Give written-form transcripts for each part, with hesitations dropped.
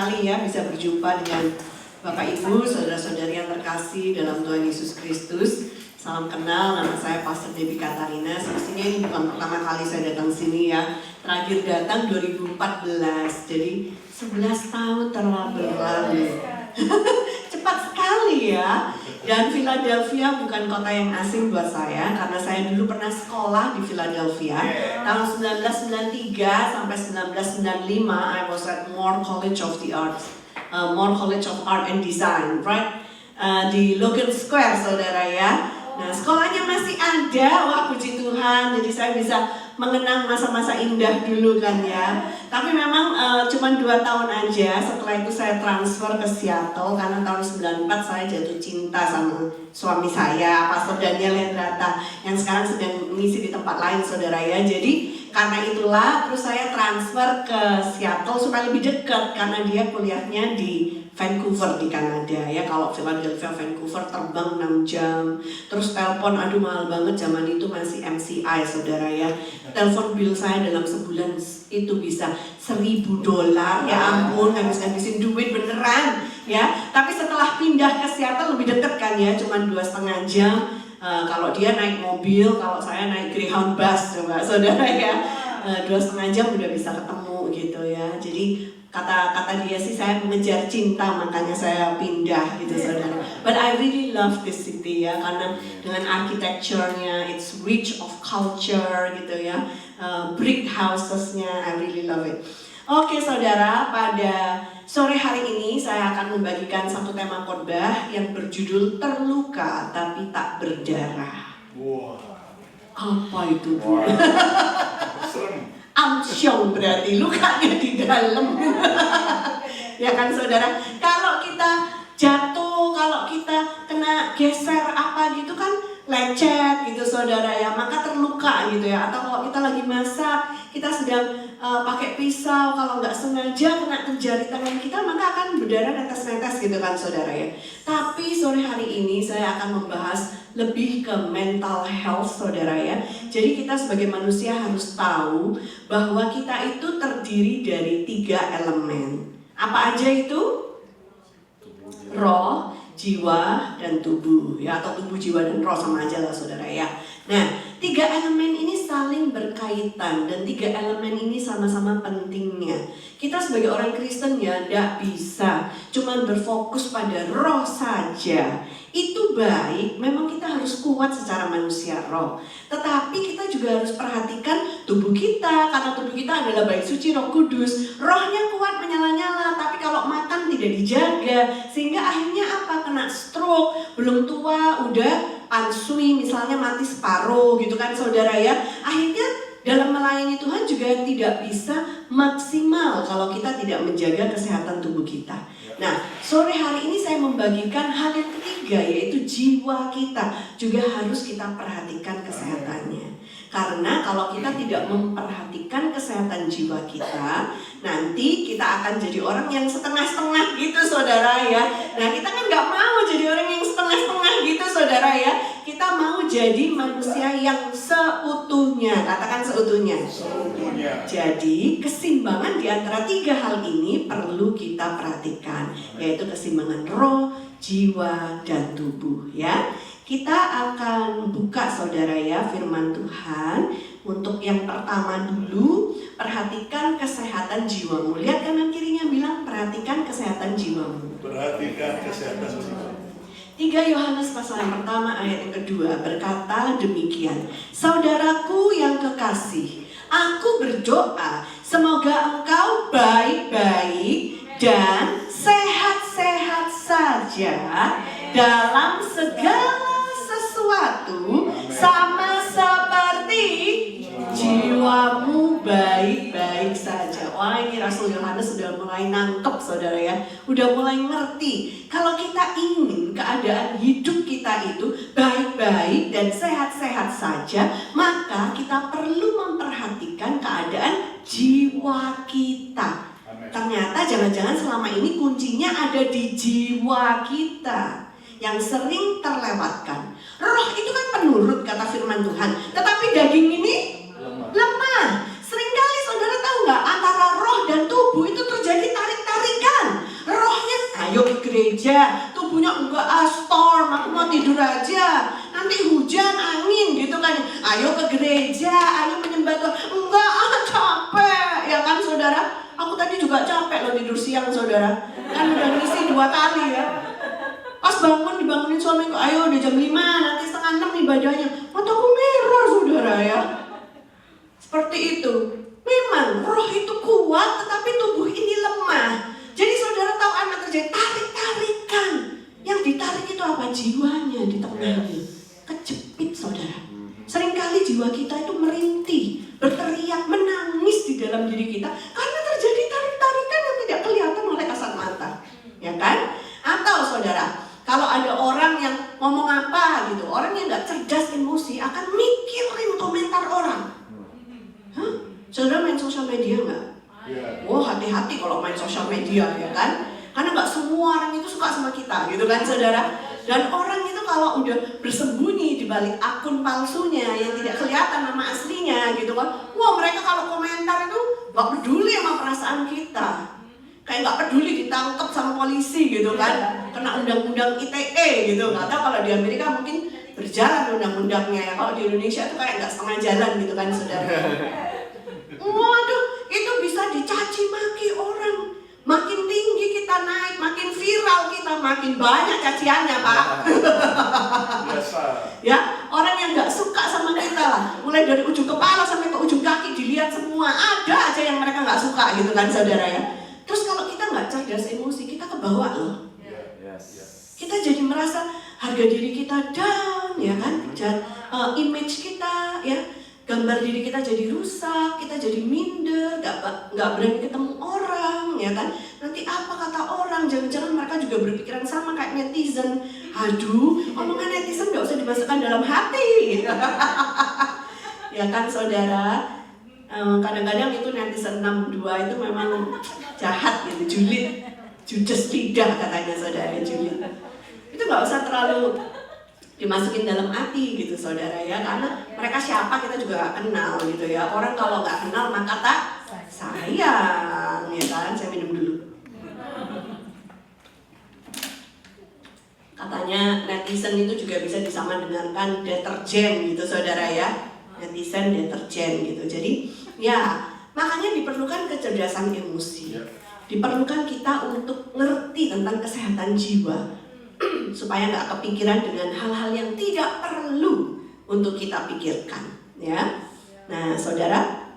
sekali ya bisa berjumpa dengan Bapak Ibu, saudara-saudari yang terkasih dalam Tuhan Yesus Kristus. Salam kenal, nama saya Pastor Debbie Katarina. Semestinya ini bukan pertama kali saya datang sini ya. Terakhir datang 2014, jadi 11 tahun telah berlalu. Cepat sekali ya. Dan Philadelphia bukan kota yang asing buat saya, karena saya dulu pernah sekolah di Philadelphia. Tahun 1993 sampai 1995, I was at Moore College of the Arts, Moore College of Art and Design, right? Di Logan Square, saudara ya. Nah, sekolahnya masih ada, wah puji Tuhan. Jadi saya bisa mengenang masa-masa indah dulu kan ya. Tapi memang cuma 2 tahun aja. Setelah itu saya transfer ke Seattle karena tahun 94 saya jatuh cinta sama suami saya, Pastor Daniel Hendrata, yang sekarang sedang mengisi di tempat lain, saudara ya. Jadi karena itulah terus saya transfer ke Seattle supaya lebih dekat, karena dia kuliahnya di Vancouver di Kanada ya. Kalau Philadelphia, Vancouver terbang 6 jam. Terus telepon, aduh mahal banget zaman itu, masih MCI, saudara ya. Telepon bill saya dalam sebulan itu bisa $1.000. Ya ampun, habis-habisin duit beneran ya. Tapi setelah pindah ke Seattle lebih dekat kan ya, cuma 2,5 jam. Kalau dia naik mobil, kalau saya naik Greyhound bus, coba saudara ya. 2,5 jam udah bisa ketemu gitu ya. Jadi kata dia sih saya mengejar cinta, makanya saya pindah gitu saudara. But I really love this city ya, karena dengan architecture-nya, it's rich of culture gitu ya. Brick housesnya, I really love it. Oke saudara, pada sore hari ini saya akan membagikan satu tema khotbah yang berjudul terluka tapi tak berdarah. Wow. Apa itu? Wow. Amsyong berarti lukanya di dalam. Ya kan saudara, kalau kita jatuh, kalau kita kena geser apa gitu kan lecet gitu saudara ya, maka terluka gitu ya. Atau kalau kita lagi masak, kita sedang pakai pisau, kalau nggak sengaja kena ke jari tangan kita, maka akan berdarah netes-netes gitu kan saudara ya. Tapi sore hari ini saya akan membahas lebih ke mental health saudara ya. Jadi kita sebagai manusia harus tahu bahwa kita itu terdiri dari 3 elemen. Apa aja itu? Roh, jiwa, dan tubuh ya, atau tubuh, jiwa, dan roh sama aja lah saudara ya. Nah, 3 elemen ini saling berkaitan dan 3 elemen ini sama-sama pentingnya. Kita sebagai orang Kristen ya tidak bisa cuma berfokus pada roh saja. Itu baik, memang kita harus kuat secara manusia roh. Tetapi kita juga harus perhatikan tubuh kita, karena tubuh kita adalah bait suci Roh Kudus. Rohnya kuat menyala-nyala, tapi kalau makan tidak dijaga, sehingga akhirnya apa? Kena stroke, belum tua udah pansui, misalnya mati separuh gitu kan saudara ya. Akhirnya dalam melayani Tuhan juga tidak bisa maksimal kalau kita tidak menjaga kesehatan tubuh kita. Nah, sore hari ini saya membagikan hal yang ketiga, yaitu jiwa kita juga harus kita perhatikan kesehatannya. Karena kalau kita tidak memperhatikan kesehatan jiwa kita, nanti kita akan jadi orang yang setengah-setengah gitu saudara ya. Nah, kita kan gak mau jadi orang yang setengah-setengah gitu saudara ya. Kita mau jadi manusia yang seutuhnya. Katakan seutuhnya. Jadi keseimbangan di antara 3 hal ini perlu kita perhatikan, yaitu keseimbangan roh, jiwa, dan tubuh ya. Kita akan buka saudara ya firman Tuhan. Untuk yang pertama dulu, perhatikan kesehatan jiwamu. Lihat kanan kirinya bilang perhatikan kesehatan jiwamu. Perhatikan kesehatan jiwamu. 3 Yohanes pasal yang pertama ayat yang kedua berkata demikian. Saudaraku yang kekasih, aku berdoa semoga engkau baik-baik dan sehat-sehat saja dalam segala sesuatu, sama seperti jiwamu baik-baik saja. Wah, ini Rasul Yohanes sudah mulai nangkep saudara ya, udah mulai ngerti. Kalau kita ingin keadaan hidup kita itu baik-baik dan sehat-sehat saja, maka kita perlu memperhatikan keadaan jiwa kita. Ternyata jangan-jangan selama ini kuncinya ada di jiwa kita yang sering terlewatkan. Roh itu kan penurut kata firman Tuhan, tetapi daging ini lemah. Seringkali saudara tahu nggak, antara roh dan tubuh itu terjadi tarik-tarikan. gereja, tubuhnya enggak storm, aku mau tidur aja, nanti hujan, angin gitu kan. Ayo ke gereja, ayo menyembah Tuhan. Enggak, capek, ya kan saudara? Aku tadi juga capek loh tidur siang saudara, kan udah ngisi 2 kali ya. Pas bangun dibangunin suamiku, ayo udah jam 5, nanti setengah 6 ibadahnya. Mataku merah saudara ya. Seperti itu. Memang roh itu kuat, tetapi tubuh ini lemah. Jadi saudara tahu anak terjadi tarik-tarikan. Yang ditarik itu apa? Jiwanya di tengahnya. Kejepit saudara. Seringkali jiwa kita itu merintih, berteriak, menangis di dalam diri kita karena terjadi tarik-tarikan yang tidak kelihatan oleh kasat mata. Ya kan? Atau saudara, kalau ada orang yang ngomong apa gitu, orang yang gak cerdas emosi akan mikirin komentar orang. Hah? Saudara main sosial media nggak? Wah, hati-hati kalau main sosial media ya kan? Karena nggak semua orang itu suka sama kita gitu kan saudara. Dan orang itu kalau udah bersembunyi di balik akun palsunya yang tidak kelihatan nama aslinya gitu kan, wah mereka kalau komentar itu nggak peduli sama perasaan kita. Kayak nggak peduli ditangkap sama polisi gitu kan, kena undang-undang ITE gitu. Nggak tahu kalau di Amerika mungkin berjalan undang-undangnya ya. Kalau di Indonesia itu kayak nggak setengah jalan gitu kan saudara. Waduh, itu bisa dicaci maki orang. Makin tinggi kita naik, makin viral kita, makin banyak caciannya Pak. Biasa. Ya, orang yang nggak suka sama kita lah, mulai dari ujung kepala sampai ke ujung kaki dilihat semua. Ada aja yang mereka nggak suka gitu kan saudara ya. Terus kalau kita nggak cerdas emosi, kita kebawa loh. Kita jadi merasa harga diri kita down, ya kan? Image kita, ya, gambar diri kita jadi rusak, kita jadi minder, nggak berani ketemu orang, ya kan? Nanti apa kata orang? Jangan-jangan mereka juga berpikiran sama kayak netizen. Aduh, omongan netizen nggak usah dimasukkan dalam hati. Ya kan, saudara? Kadang-kadang itu netizen 62 itu memang jahat gitu, julid, judes lidah katanya saudara, julid. Itu nggak usah terlalu dimasukin dalam hati gitu saudara ya, karena mereka siapa kita juga gak kenal gitu ya. Orang kalau gak kenal maka tak sayang, ya kan. Saya minum dulu. Katanya netizen itu juga bisa disamadengankan deterjen gitu saudara ya. Netizen deterjen gitu. Jadi ya makanya diperlukan kecerdasan emosi. Diperlukan kita untuk ngerti tentang kesehatan jiwa supaya nggak kepikiran dengan hal-hal yang tidak perlu untuk kita pikirkan, ya. Nah, saudara,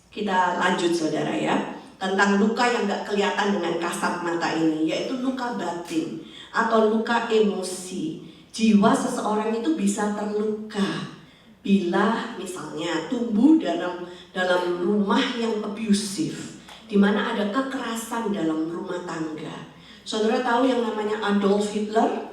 kita lanjut saudara ya, tentang luka yang nggak kelihatan dengan kasat mata ini, yaitu luka batin atau luka emosi. Jiwa seseorang itu bisa terluka bila misalnya tumbuh dalam rumah yang abusif, di mana ada kekerasan dalam rumah tangga. Saudara tahu yang namanya Adolf Hitler?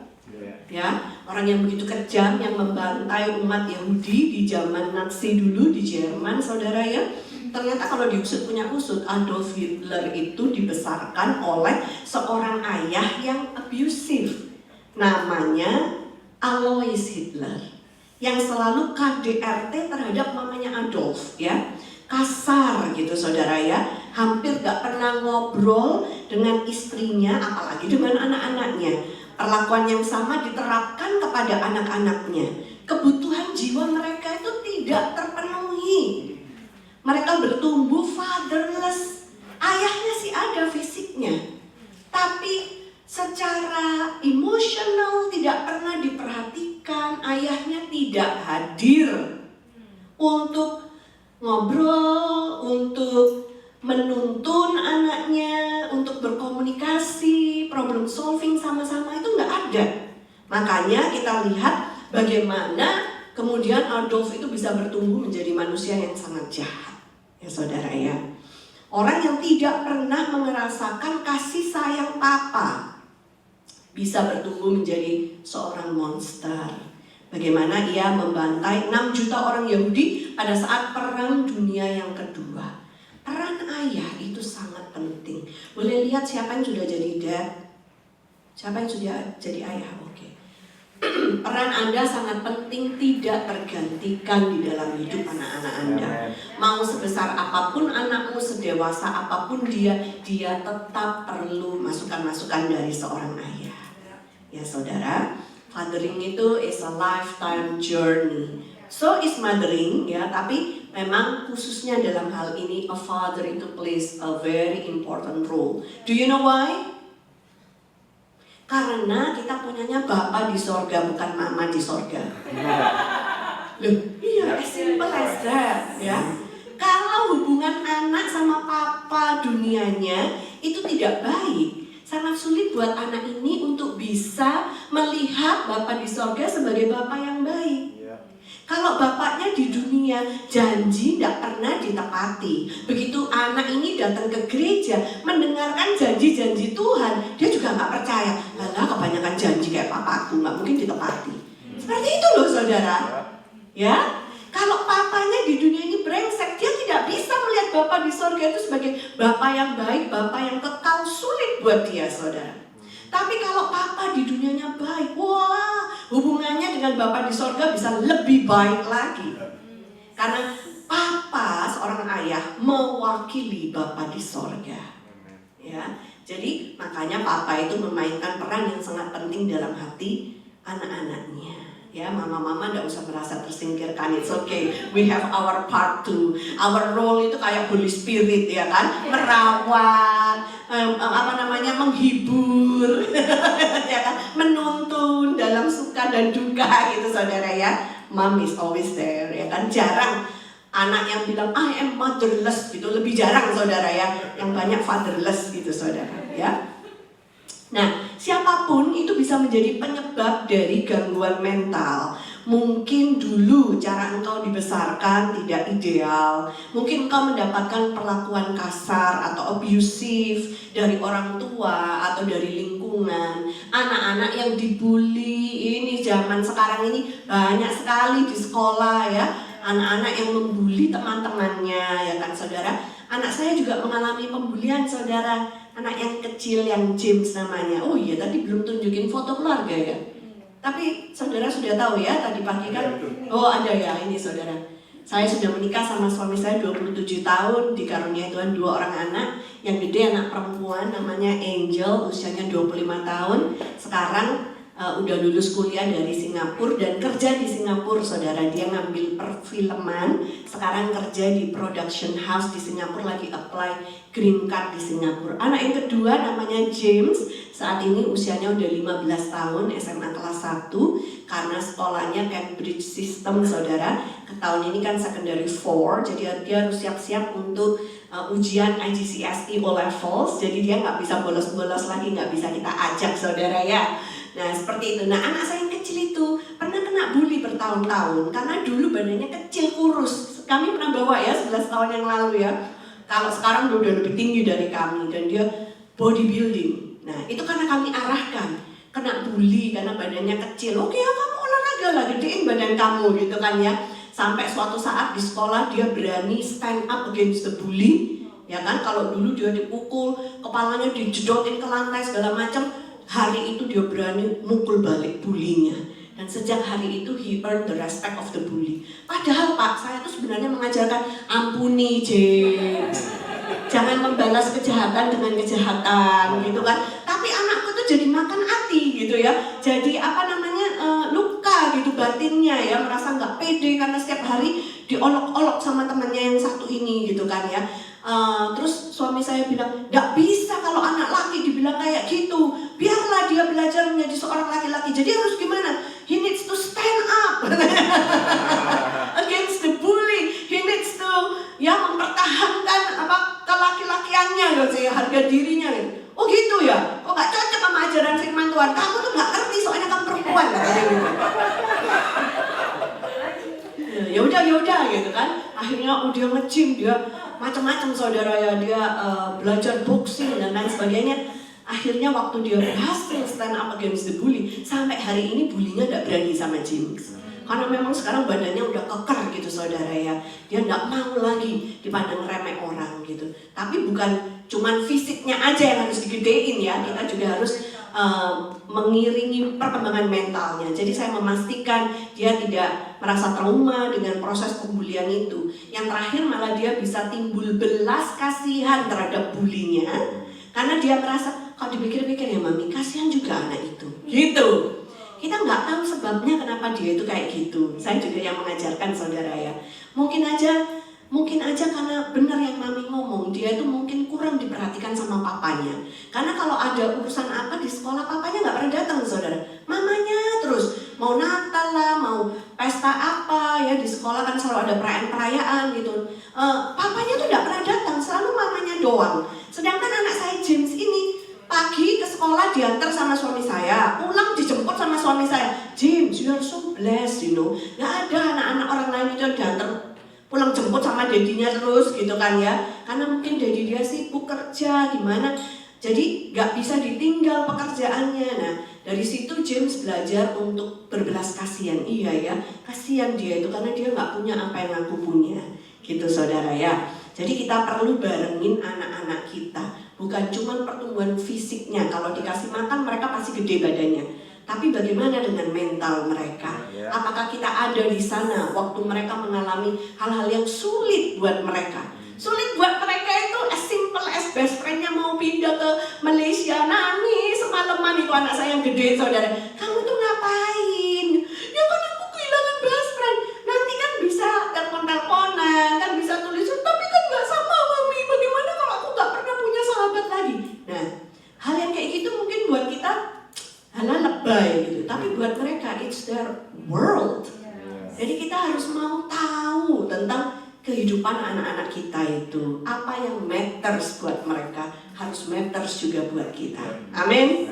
Ya, orang yang begitu kejam yang membantai umat Yahudi di zaman Nazi dulu di Jerman, saudara ya. Ternyata kalau diusut punya usut, Adolf Hitler itu dibesarkan oleh seorang ayah yang abusif. Namanya Alois Hitler, yang selalu KDRT terhadap mamanya Adolf ya. Kasar gitu saudara ya, hampir gak pernah ngobrol dengan istrinya, apalagi dengan anak-anaknya. Perlakuan yang sama diterapkan kepada anak-anaknya. Kebutuhan jiwa mereka itu tidak terpenuhi. Mereka bertumbuh fatherless. Ayahnya sih ada fisiknya, tapi secara emosional tidak pernah diperhatikan. Ayahnya tidak hadir untuk ngobrol, untuk menuntun anaknya, untuk berkomunikasi, problem solving sama-sama itu nggak ada. Makanya kita lihat bagaimana kemudian Adolf itu bisa bertumbuh menjadi manusia yang sangat jahat, ya saudara ya. Orang yang tidak pernah merasakan kasih sayang papa bisa bertumbuh menjadi seorang monster. Bagaimana ia membantai 6 juta orang Yahudi pada saat Perang Dunia yang kedua. Peran ayah itu sangat penting. Boleh lihat siapa yang sudah jadi dad? Siapa yang sudah jadi ayah? Oke. Peran Anda sangat penting, tidak tergantikan di dalam hidup anak-anak Anda. Mau sebesar apapun anakmu, sedewasa apapun dia tetap perlu masukan-masukan dari seorang ayah. Ya saudara, fathering itu is a lifetime journey. So is mothering ya, tapi memang khususnya dalam hal ini a father itu plays a very important role. Do you know why? Karena kita punyanya Bapa di sorga, bukan Mama di sorga. Loh, iya, as simple as that ya. Kalau hubungan anak sama papa dunianya itu tidak baik, sangat sulit buat anak ini untuk bisa melihat Bapa di sorga sebagai Bapa yang baik. Kalau bapaknya di dunia janji tidak pernah ditepati, begitu anak ini datang ke gereja mendengarkan janji-janji Tuhan, dia juga nggak percaya. Lalah kebanyakan janji kayak papaku nggak mungkin ditepati. Seperti itu loh saudara. Ya, kalau papanya di dunia ini brengsek, dia tidak bisa melihat Bapa di sorga itu sebagai Bapa yang baik, Bapa yang kekal, sulit buat dia saudara. Tapi kalau papa di dunianya baik, wah, hubungannya dengan Bapa di sorga bisa lebih baik lagi. Karena papa, seorang ayah, mewakili Bapa di sorga. Ya, jadi makanya papa itu memainkan peran yang sangat penting dalam hati anak-anaknya. Ya, mama-mama tidak usah merasa tersingkirkan. It's okay, we have our part too. Our role itu kayak Holy Spirit ya kan, merawat, menghibur, ya kan, menuntun dalam suka dan duka gitu saudara ya. Mom is always there ya kan. Jarang anak yang bilang I am motherless gitu, lebih jarang saudara ya. Yang banyak fatherless gitu saudara ya. Nah, siapapun itu bisa menjadi penyebab dari gangguan mental. Mungkin dulu cara engkau dibesarkan tidak ideal. Mungkin engkau mendapatkan perlakuan kasar atau abusive dari orang tua atau dari lingkungan. Anak-anak yang dibully, ini zaman sekarang ini banyak sekali di sekolah ya. Anak-anak yang membuli teman-temannya ya kan saudara. Anak saya juga mengalami pembulian saudara. Anak yang kecil yang James namanya. Oh iya, tadi belum tunjukin foto keluarga ya. Tapi saudara sudah tahu ya, tadi pagi kan. Oh ada ya, ini saudara. Saya sudah menikah sama suami saya 27 tahun, dikaruniai Tuhan 2 orang anak. Yang gede anak perempuan namanya Angel, usianya 25 tahun. Sekarang udah lulus kuliah dari Singapura dan kerja di Singapura saudara. Dia ngambil perfilman, sekarang kerja di production house di Singapura, lagi apply green card di Singapura. Anak yang kedua namanya James, saat ini usianya udah 15 tahun, SMA kelas 1, karena sekolahnya Cambridge System saudara. Tahun ini kan secondary 4, jadi dia harus siap-siap untuk ujian IGCSE O-Levels, jadi dia nggak bisa bolos-bolos lagi, nggak bisa kita ajak saudara ya. Nah seperti itu. Nah anak saya yang kecil itu pernah kena bully bertahun-tahun karena dulu badannya kecil kurus. Kami pernah bawa ya 11 tahun yang lalu ya. Kalau sekarang dia udah lebih tinggi dari kami dan dia bodybuilding. Nah itu karena kami arahkan, kena bully karena badannya kecil. Oke ya kamu olahraga lah, gedein badan kamu gitu kan ya. Sampai suatu saat di sekolah dia berani stand up against the bully. Ya kan, kalau dulu dia dipukul, kepalanya dijedotin ke lantai segala macam. Hari itu dia berani mukul balik bulinya. Dan sejak hari itu he earned the respect of the bully. Padahal Pak, saya tuh sebenarnya mengajarkan ampuni James, jangan membalas kejahatan dengan kejahatan gitu kan. Tapi anakku tuh jadi makan hati gitu ya. Jadi luka gitu batinnya ya, merasa nggak pede karena setiap hari diolok-olok sama temannya yang satu ini gitu kan ya. Terus suami saya bilang, nggak bisa kalau anak laki dibilang kayak gitu. Biarlah dia belajar menjadi seorang laki-laki. Jadi harus gimana? He needs to stand up against the bully. He needs to mempertahankan kelaki-lakiannya gitu, harga dirinya gitu. Oh gitu ya? Oh nggak cocok sama ajaran firman Tuhan. Kamu tuh nggak ngerti soalnya kamu perempuan gitu. Ya udah gitu kan. Akhirnya dia nge-gym, dia macam-macam saudara ya, dia belajar boxing dan lain sebagainya. Akhirnya waktu dia berhasil stand up against the bully, sampai hari ini bulinya tidak berani sama James. Karena memang sekarang badannya udah keker gitu saudara ya. Dia tidak mau lagi dipandang remeh orang gitu. Tapi bukan cuman fisiknya aja yang harus digedein ya, kita juga harus mengiringi perkembangan mentalnya. Jadi saya memastikan dia tidak merasa trauma dengan proses pembulian itu. Yang terakhir malah dia bisa timbul belas kasihan terhadap bulinya, karena dia merasa kok dipikir-pikir ya Mami, kasihan juga anak itu. Gitu. Kita nggak tahu sebabnya kenapa dia itu kayak gitu. Saya juga yang mengajarkan saudara ya. Mungkin aja karena benar yang Mami ngomong, dia itu mungkin kurang diperhatikan sama papanya. Karena kalau ada urusan apa di sekolah, papanya nggak pernah datang saudara. Mamanya terus, mau Natal lah, mau pesta apa ya di sekolah kan selalu ada perayaan gitu. Papanya tuh nggak pernah datang, selalu mamanya doang. Sedangkan anak saya James ini pagi ke sekolah diantar sama suami saya, pulang dijemput sama suami saya. James, you are so blessed, you know. Nggak ada anak-anak orang lain itu yang diantar pulang jemput sama dedinya terus gitu kan ya. Karena mungkin dedi dia sibuk kerja gimana, jadi nggak bisa ditinggal pekerjaannya. Nah dari situ James belajar untuk berbelas kasihan. Iya ya, kasihan dia itu karena dia nggak punya apa yang aku punya, gitu saudara ya. Jadi kita perlu barengin anak-anak kita, bukan cuma pertumbuhan fisiknya. Kalau dikasih makan mereka pasti gede badannya, tapi bagaimana dengan mental mereka? Apakah kita ada di sana waktu mereka mengalami hal-hal yang sulit buat mereka? Sulit buat mereka itu as simple as best friendnya mau pindah ke Malaysia, nangis semalaman itu anak saya yang gede saudara. Kamu tuh ngapain? Ya kan aku kehilangan best friend. Nanti kan bisa telepon-teleponan, kan bisa tulis, tapi kan gak sama Mami. Bagaimana kalau aku gak pernah punya sahabat lagi? Nah, hal yang kayak gitu mungkin buat kita hal lebay gitu, tapi buat mereka it's their world. Jadi kita harus mau tahu tentang kehidupan anak-anak kita itu, apa yang matters buat mereka harus matters juga buat kita. Amin.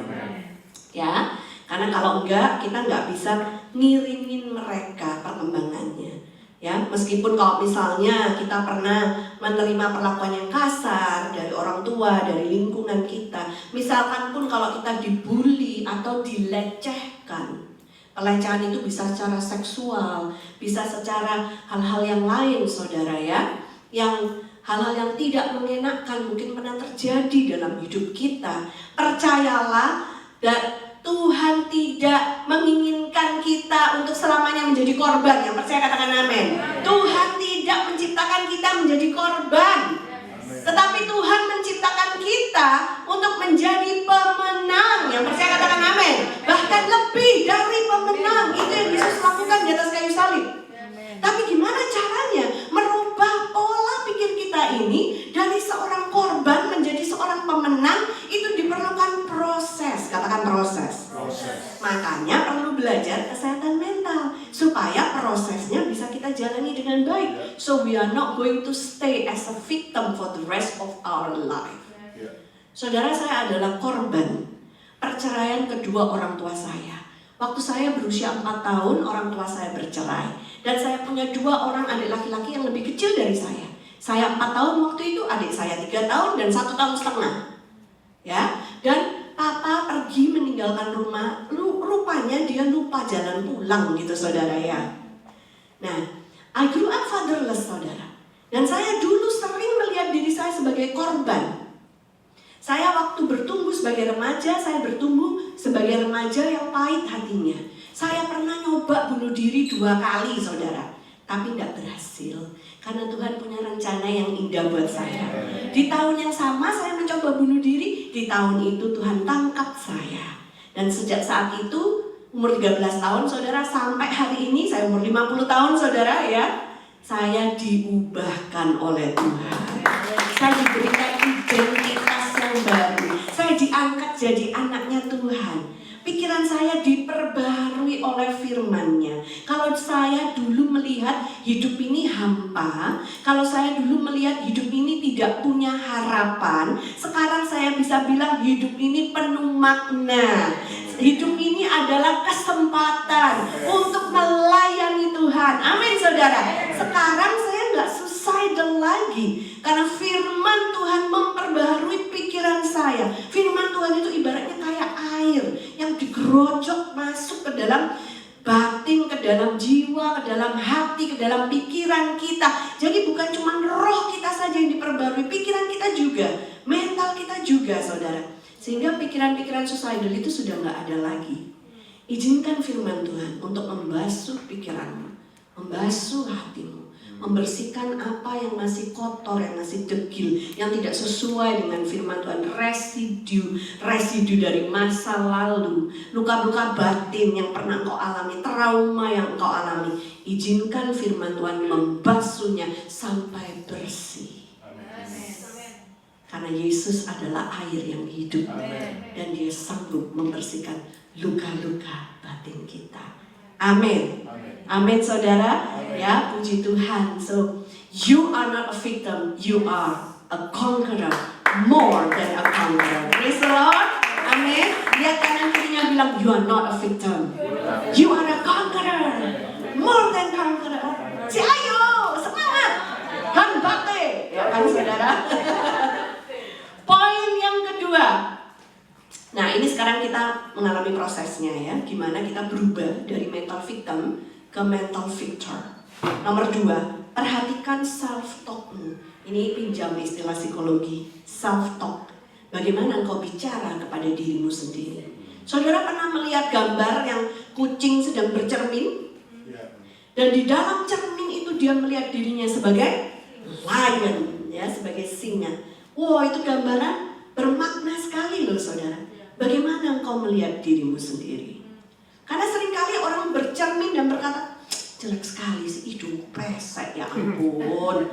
Ya, karena kalau enggak kita nggak bisa ngiringin mereka perkembangannya. Ya, meskipun kalau misalnya kita pernah menerima perlakuan yang kasar dari orang tua, dari lingkungan kita, misalkan pun kalau kita dibully atau dilecehkan, pelecehan itu bisa secara seksual, bisa secara hal-hal yang lain saudara ya, yang hal-hal yang tidak mengenakan mungkin pernah terjadi dalam hidup kita. Percayalah, dan Tuhan tidak menginginkan kita untuk selamanya menjadi korban. Yang percaya katakan amin. Tuhan tidak menciptakan kita menjadi korban, tetapi Tuhan menciptakan kita untuk menjadi pemenang. Yang percaya katakan amin. Bahkan lebih dari pemenang. Itu yang Yesus lakukan di atas kayu salib. Tapi gimana caranya merubah pola pikir kita ini dari seorang korban menjadi seorang pemenang? Itu diperlukan proses. Katakan proses. Makanya perlu belajar kesehatan mental supaya prosesnya bisa kita jalani dengan baik. So we are not going to stay as a victim for the rest of our life. Saudara, saya adalah korban perceraian kedua orang tua saya. Waktu saya berusia 4 tahun, orang tua saya bercerai. Dan saya punya 2 orang adik laki-laki yang lebih kecil dari saya. Saya 4 tahun waktu itu, adik saya 3 tahun dan 1 tahun setengah. Ya, dan papa pergi meninggalkan rumah. Rupanya dia lupa jalan pulang gitu saudara ya. Nah, I grew up fatherless saudara. Dan saya dulu sering melihat diri saya sebagai korban. Saya waktu bertumbuh sebagai remaja, saya bertumbuh sebagai remaja yang pahit hatinya. Saya pernah nyoba bunuh diri 2 kali saudara, tapi tidak berhasil. Karena Tuhan punya rencana yang indah buat saya. Di tahun yang sama saya mencoba bunuh diri, di tahun itu Tuhan tangkap saya. Dan sejak saat itu, umur 13 tahun saudara, sampai hari ini saya umur 50 tahun saudara ya, saya diubahkan oleh Tuhan. Saya diberikan identitas yang baru. Saya diangkat jadi anaknya Tuhan. Pikiran saya diperbaharui oleh firman-Nya. Kalau saya dulu melihat hidup ini hampa, kalau saya dulu melihat hidup ini tidak punya harapan, sekarang saya bisa bilang hidup ini penuh makna. Hidup ini adalah kesempatan untuk melayani Tuhan. Amin saudara. Sekarang saya nggak suicidal lagi, karena firman Tuhan memperbaharui pikiran saya. Firman Tuhan itu ibaratnya kayak air yang digerojok masuk ke dalam batin, ke dalam jiwa, ke dalam hati, ke dalam pikiran kita. Jadi bukan cuma roh kita saja yang diperbarui, pikiran kita juga, mental kita juga saudara. Sehingga pikiran-pikiran suicidal itu sudah nggak ada lagi. Izinkan firman Tuhan untuk membasuh pikiranmu, membasuh hatimu, membersihkan apa yang masih kotor, yang masih degil, yang tidak sesuai dengan firman Tuhan, residu dari masa lalu, luka-luka batin yang pernah engkau alami, trauma yang engkau alami. Izinkan firman Tuhan membasuhnya sampai bersih. Karena Yesus adalah air yang hidup. Dan Dia sanggup membersihkan luka-luka batin kita. Amin. Amin saudara. Ya, puji Tuhan. So, you are not a victim, you are a conqueror, more than a conqueror. Praise the Lord. Amin. Lihat kanan kirinya bilang, you are not a victim, you are a conqueror, more than conqueror. Ayo, semangat. Kan bate. Ya kan saudara. Poin yang kedua. Nah, ini sekarang kita mengalami prosesnya ya, gimana kita berubah dari mental victim ke mental victor. Nomor 2, perhatikan self-talkmu. Ini pinjam istilah psikologi, self-talk. Bagaimana engkau bicara kepada dirimu sendiri. Saudara pernah melihat gambar yang kucing sedang bercermin? Dan di dalam cermin itu dia melihat dirinya sebagai lion, ya, sebagai singa. Wow, itu gambaran bermakna sekali loh saudara. Bagaimana engkau melihat dirimu sendiri? Karena seringkali orang bercermin dan berkata, jelek sekali sih, hidung pesek, ya ampun.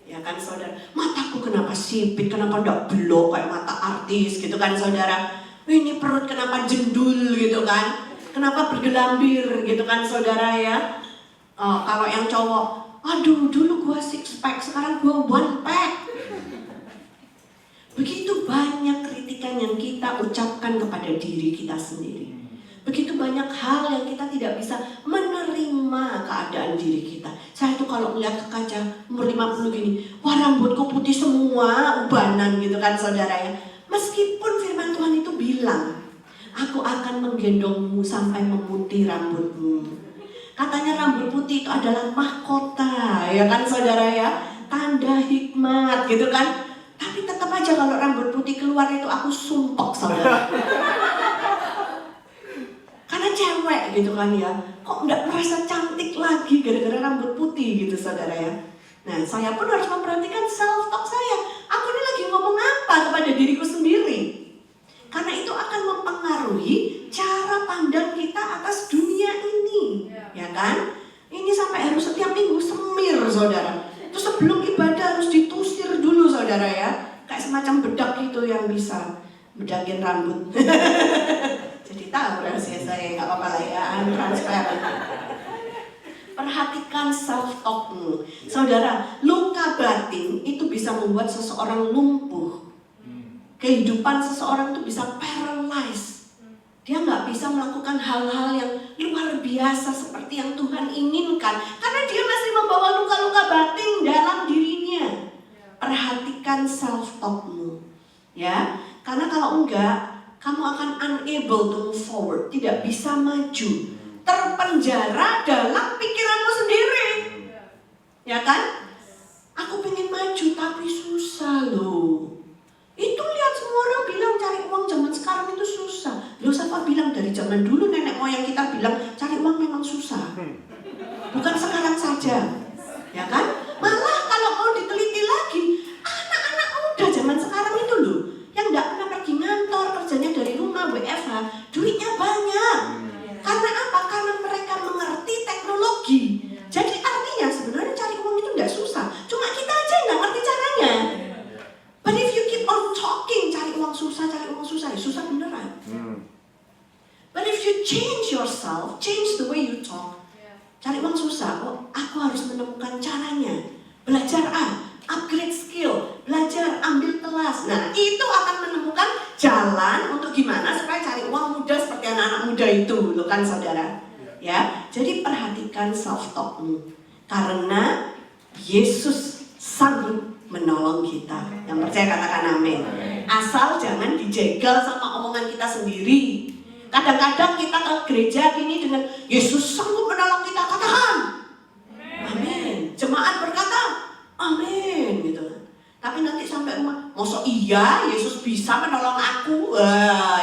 Ya kan saudara, mataku kenapa sipit, kenapa enggak belok kayak mata artis gitu kan saudara. Ini perut kenapa jendul gitu kan, kenapa bergelambir gitu kan saudara ya. Kalau yang cowok, aduh dulu gua six pack, sekarang gua one pack. Begitu banyak kritikan yang kita ucapkan kepada diri kita sendiri. Begitu banyak hal yang kita tidak bisa menerima keadaan diri kita. Saya tuh kalau melihat ke kaca umur 50 gini, wah rambutku putih semua, ubanan gitu kan saudara ya. Meskipun firman Tuhan itu bilang, aku akan menggendongmu sampai memutih rambutmu. Katanya rambut putih itu adalah mahkota, ya kan saudara ya, tanda hikmat gitu kan. Tapi tetap aja kalau rambut putih keluar itu aku sumpek saudara. Karena cewek gitu kan ya, kok nggak merasa cantik lagi gara-gara rambut putih gitu saudara ya. Nah saya pun harus memperhatikan self-talk saya. Aku ini lagi ngomong apa kepada diriku sendiri. Karena itu akan mempengaruhi cara pandang kita atas dunia ini. Ya kan? Ini sampai harus setiap minggu semir saudara. Terus sebelum ibadah harus ditusir dulu saudara ya. Kayak semacam bedak itu yang bisa bedakin rambut. Jadi tahu rahasia saya, nggak apa-apa lah ya, transparan. Perhatikan self-talkmu. Saudara, luka batin itu bisa membuat seseorang lumpuh. Kehidupan seseorang itu bisa paralyzed. Dia nggak bisa melakukan hal-hal yang luar biasa seperti yang Tuhan inginkan. Karena dia masih membawa luka-luka batin dalam dirinya. Perhatikan self-talkmu. Ya, karena kalau enggak, kamu akan unable to move forward, tidak bisa maju, terpenjara dalam pikiranmu sendiri, ya kan? Aku pengen maju tapi susah loh. Itu lihat semua orang bilang cari uang zaman sekarang itu susah. Loh siapa bilang dari zaman dulu nenek moyang kita bilang cari uang memang susah. Bukan sekarang saja, ya kan? Malah kalau mau diteliti lagi, anak-anak muda zaman sekarang itu loh, yang nggak pernah pergi ngantor, kerjanya dari rumah, WFH, duitnya banyak. Karena apa? Karena mereka mengerti teknologi. Jadi artinya sebenarnya cari uang itu nggak susah. Cuma kita aja nggak ngerti caranya. But if you keep on talking, cari uang susah, ya susah beneran. But if you change yourself, change the way you talk, cari uang susah, oh aku harus menemukan caranya. Belajar upgrade skill, belajar, ambil kelas. Nah itu akan menemukan jalan untuk gimana supaya cari uang mudah seperti anak-anak muda itu, loh kan saudara. Ya, jadi perhatikan self-talkmu. Karena Yesus sanggup menolong kita. Yang percaya katakan amin. Asal jangan dijegal sama omongan kita sendiri. Kadang-kadang kita ke gereja gini dengan Yesus sanggup menolong kita, katakan amin. Jemaat berkata amin gitu. Tapi nanti sampai rumah, masa iya Yesus bisa menolong aku?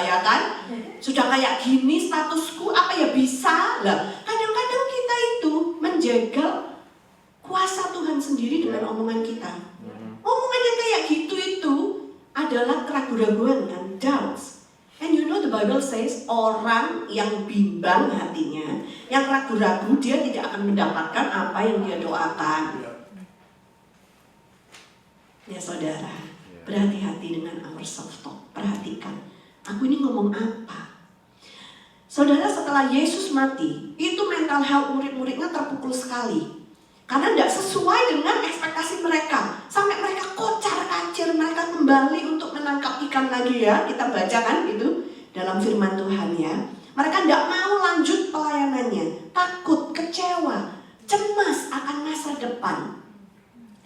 Ya kan? Sudah kayak gini statusku, apa ya bisa? Lah, kadang-kadang kita itu menjegal kuasa Tuhan sendiri dengan omongan kita. Omongan yang kayak gitu itu adalah keraguan-raguan kan, doubts. And you know the Bible says orang yang bimbang hatinya, yang ragu-ragu, dia tidak akan mendapatkan apa yang dia doakan. Ya saudara, berhati-hati dengan our self-talk. Perhatikan, aku ini ngomong apa? Saudara, setelah Yesus mati, itu mental health murid-muridnya terpukul sekali. Karena tidak sesuai dengan ekspektasi mereka. Sampai mereka kocar-kacir, mereka kembali untuk menangkap ikan lagi ya. Kita baca kan itu dalam firman Tuhan ya. Mereka tidak mau lanjut pelayanannya. Takut, kecewa, cemas akan masa depan.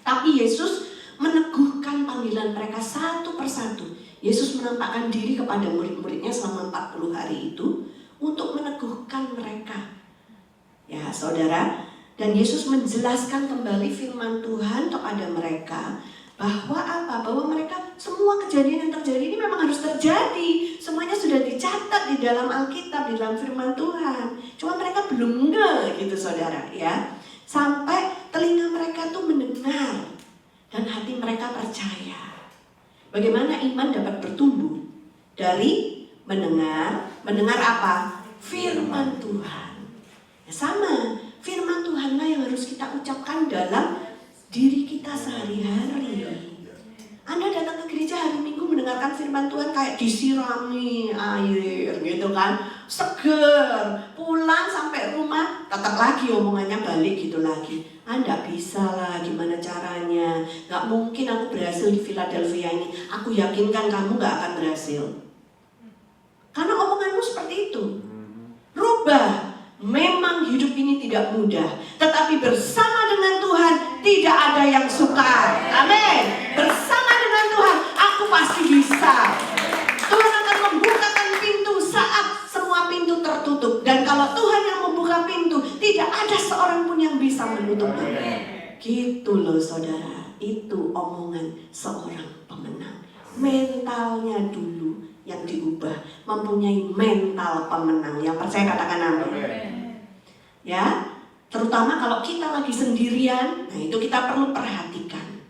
Tapi Yesus meneguhkan panggilan mereka satu persatu. Yesus menampakkan diri kepada murid-muridnya selama 40 hari itu untuk meneguhkan mereka. Ya saudara, dan Yesus menjelaskan kembali firman Tuhan kepada mereka bahwa apa? Bahwa mereka semua kejadian yang terjadi ini memang harus terjadi. Semuanya sudah dicatat di dalam Alkitab, di dalam firman Tuhan. Cuma mereka belum ngeh gitu saudara ya. Sampai telinga mereka tuh mendengar dan hati mereka percaya. Bagaimana iman dapat bertumbuh? Dari mendengar apa? Firman Tuhan. Ya, sama, firman Tuhanlah yang harus kita ucapkan dalam diri kita sehari-hari. Anda datang ke gereja hari Minggu mendengarkan firman Tuhan kayak disirami air gitu kan, seger. Pulang sampai rumah tetap lagi omongannya balik gitu lagi. Anda bisa lah, gimana caranya? Gak mungkin aku berhasil di Philadelphia ini. Aku yakinkan kamu gak akan berhasil. Karena omonganmu seperti itu. Rubah. Memang hidup ini tidak mudah, tetapi bersama dengan Tuhan tidak ada yang sukar. Amin. Bersama dengan Tuhan aku pasti bisa. Tuhan akan membukakan pintu saat semua pintu tertutup. Dan kalau Tuhan yang membuka pintu, tidak ada seorang pun yang bisa menutupnya. Gitu loh saudara. Itu omongan seorang pemenang. Mentalnya dulu yang diubah, mempunyai mental pemenang. Yang percaya katakan amin. Ya, terutama kalau kita lagi sendirian, nah itu kita perlu perhatikan.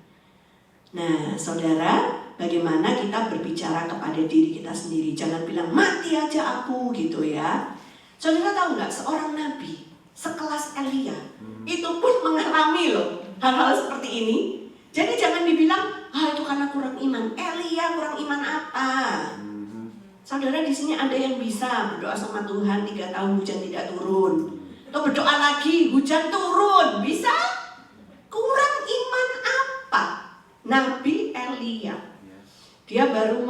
Nah, saudara, bagaimana kita berbicara kepada diri kita sendiri? Jangan bilang mati aja aku gitu ya. Saudara tahu nggak, seorang nabi sekelas Elia itu pun mengalami loh hal-hal seperti ini. Jadi jangan dibilang, itu karena kurang iman. Elia kurang iman apa? Saudara, di sini ada yang bisa berdoa sama Tuhan 3 tahun hujan tidak turun. Atau berdoa lagi, hujan turun. Bisa? Kurang iman apa? Nabi Elia. Dia baru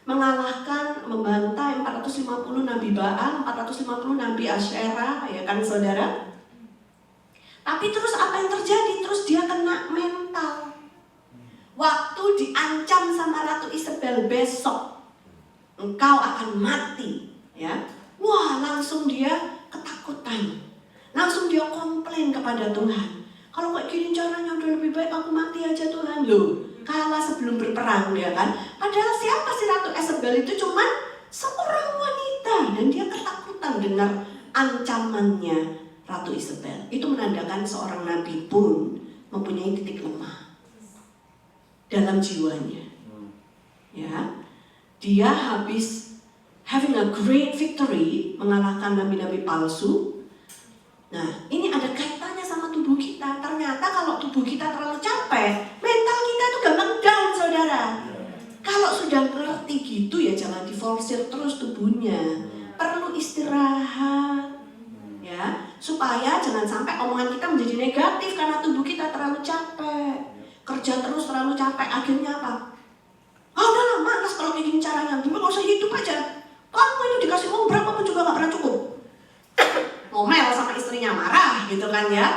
mengalahkan, membantai 450 Nabi Baal, 450 Nabi Asyera, ya kan saudara? Tapi terus apa yang terjadi? Terus dia kena mental. Waktu diancam sama Ratu Isabel, besok engkau akan mati. Ya, wah langsung dia ketakutan. Langsung dia komplain kepada Tuhan. Kalau kayak gini caranya udah lebih baik aku mati aja Tuhan. Loh, kalah sebelum berperang ya kan. Padahal siapa sih Ratu Isabel itu? Cuman seorang wanita. Dan dia ketakutan dengar ancamannya Ratu Isabel. Itu menandakan seorang nabi pun mempunyai titik lemah dalam jiwanya. Ya, dia habis having a great victory, mengalahkan nabi-nabi palsu. Nah, ini ada kaitannya sama tubuh kita. Ternyata kalau tubuh kita terlalu capek, mental kita tuh gampang down, saudara. Kalau sudah ngerti gitu ya jangan diforsir terus tubuhnya. Perlu istirahat. Ya, supaya jangan sampai omongan kita menjadi negatif karena tubuh kita terlalu capek. Kerja terus terlalu capek, akhirnya apa? Udahlah, malas kalau kayak gini caranya. Gimana gak usah hidup aja. Kamu itu dikasih uang berapa pun juga gak pernah cukup. Ngomel sama istrinya, marah gitu kan ya.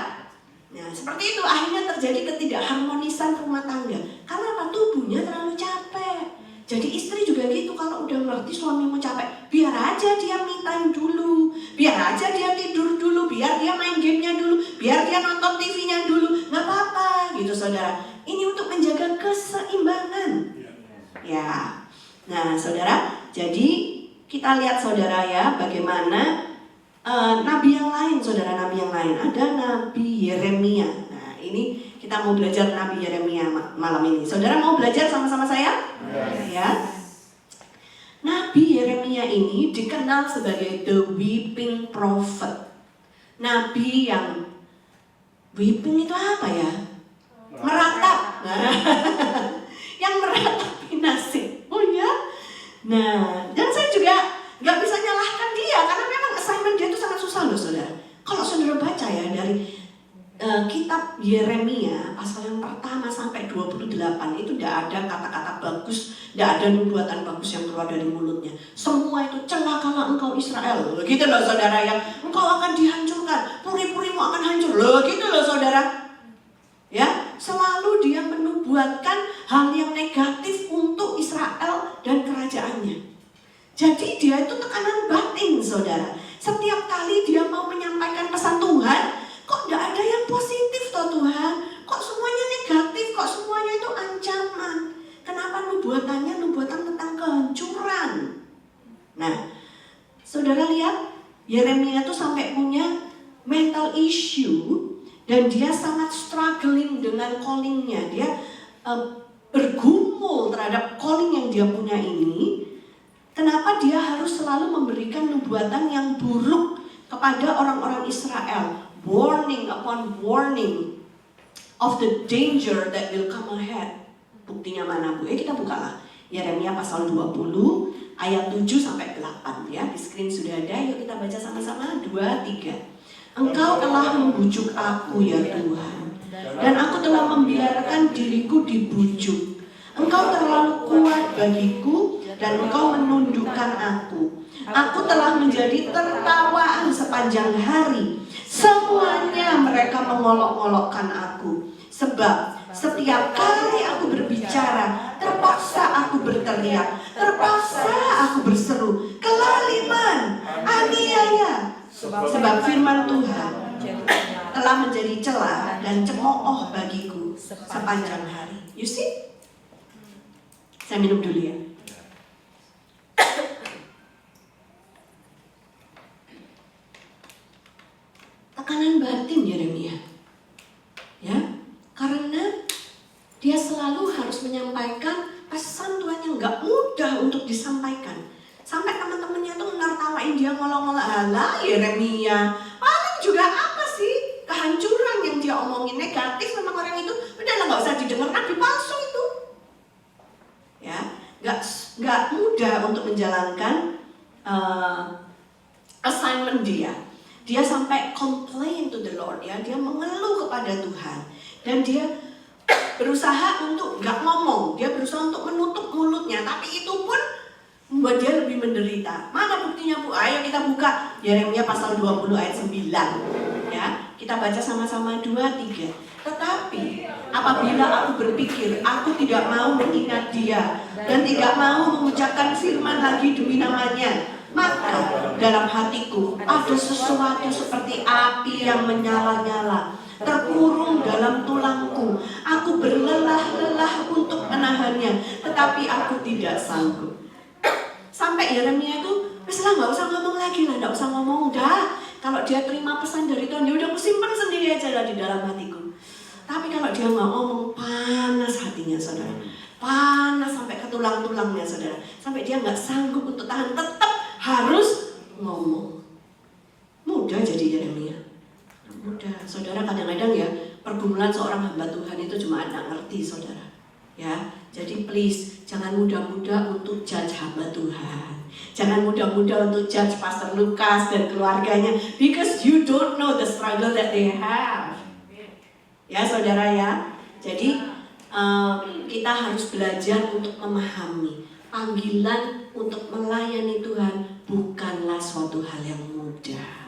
Nah seperti itu akhirnya terjadi ketidakharmonisan rumah tangga. Karena apa? Tubuhnya terlalu capek. Jadi istri juga gitu, kalau udah ngerti suamimu capek, biar aja dia me time dulu, biar aja dia tidur dulu, biar dia main gamenya dulu, biar dia nonton TV-nya dulu, gak apa-apa gitu saudara. Ini untuk menjaga keseimbangan. Ya, nah saudara, jadi kita lihat saudara ya, bagaimana nabi yang lain, saudara, nabi yang lain. Ada Nabi Yeremia. Nah, ini kita mau belajar Nabi Yeremia malam ini. Saudara mau belajar sama-sama saya? Ya. Nabi Yeremia ini dikenal sebagai the weeping prophet. Nabi yang weeping itu apa ya? Meratap. Nah, yang meratapi nasib. Oh ya? Nah, dan saya juga nggak bisa nyalahkan dia karena memang assignment dia itu sangat susah loh, saudara. Kalau saudara baca ya dari kitab Yeremia pasal yang pertama sampai 28 itu tidak ada kata-kata bagus, tidak ada nubuatan bagus yang keluar dari mulutnya. Semua itu celakalah engkau Israel, gitu loh saudara, yang engkau akan dihancurkan, puri-purimu akan hancur, loh gitu loh saudara. Ya, selalu dia menubuatkan hal yang negatif untuk Israel dan kerajaannya. Jadi dia itu tekanan batin, saudara. Setiap kali dia mau menyampaikan pesan Tuhan, kok tidak ada yang positif toh Tuhan? Kok semuanya negatif? Kok semuanya itu ancaman? Kenapa nubuatannya nubuatan tentang kehancuran? Nah, saudara lihat Yeremia itu sampai punya mental issue dan dia sangat struggling dengan callingnya. Dia bergumul terhadap calling yang dia punya ini. Kenapa dia harus selalu memberikan nubuatan yang buruk kepada orang-orang Israel? Warning upon warning of the danger that will come ahead. Buktinya mana Bu? Kita bukalah Yeremia pasal 20 ayat 7 sampai 8 ya. Di screen sudah ada. Yuk kita baca sama-sama. 2, 3. Engkau telah membujuk aku ya Tuhan, dan aku telah membiarkan diriku dibujuk. Engkau terlalu kuat bagiku dan engkau menundukkan aku. Aku telah menjadi tertawaan sepanjang hari. Semuanya mereka mengolok-olokkan aku. Sebab setiap kali aku berbicara, terpaksa aku berteriak, terpaksa aku berseru, kelaliman, aniaya. Sebab firman Tuhan telah menjadi celah dan cemooh bagiku sepanjang hari. You see? Saya minum dulu ya. Tekanan batin Yeremia, ya, karena dia selalu harus menyampaikan pesan Tuhan yang nggak mudah untuk disampaikan. Sampai teman-temannya tuh nertawain dia, ngolong-ngolong, alah Yeremia, paling juga apa sih kehancuran yang dia omongin negatif memang orang itu, udahlah nggak usah didengar, nabi palsu itu, ya, nggak mudah untuk menjalankan assignment dia. Dia sampai complain to the Lord, ya, dia mengeluh kepada Tuhan dan dia berusaha untuk nggak ngomong, dia berusaha untuk menutup mulutnya, tapi itu pun membuat dia lebih menderita. Mana buktinya Bu? Ayo kita buka Yeremia pasal 20 ayat 9 ya. Kita baca sama-sama 2, 3. Tetapi apabila aku berpikir aku tidak mau mengingat dia dan tidak mau mengucapkan firman lagi demi namanya, maka dalam hatiku ada sesuatu seperti api yang menyala-nyala, terkurung dalam tulangku. Aku berlelah-lelah untuk menahannya, tetapi aku tidak sanggup. Sampai Yeremia itu, weslah nggak usah ngomong lagi lah, nggak usah ngomong dah. Kalau dia terima pesan dari Tuhan, dia udah kusimpan sendiri aja lah di dalam hatiku. Tapi kalau dia nggak ngomong, panas hatinya saudara, panas sampai ke tulang-tulangnya saudara, sampai dia nggak sanggup untuk tahan, tetap harus ngomong. Mudah jadi Yeremia, mudah. Saudara kadang-kadang ya pergumulan seorang hamba Tuhan itu cuma anak ngerti saudara. Ya, jadi please jangan mudah-mudah untuk judge hamba Tuhan. Jangan mudah-mudah untuk judge Pastor Lukas dan keluarganya, because you don't know the struggle that they have. Ya saudara ya. Jadi kita harus belajar untuk memahami panggilan untuk melayani Tuhan bukanlah suatu hal yang mudah.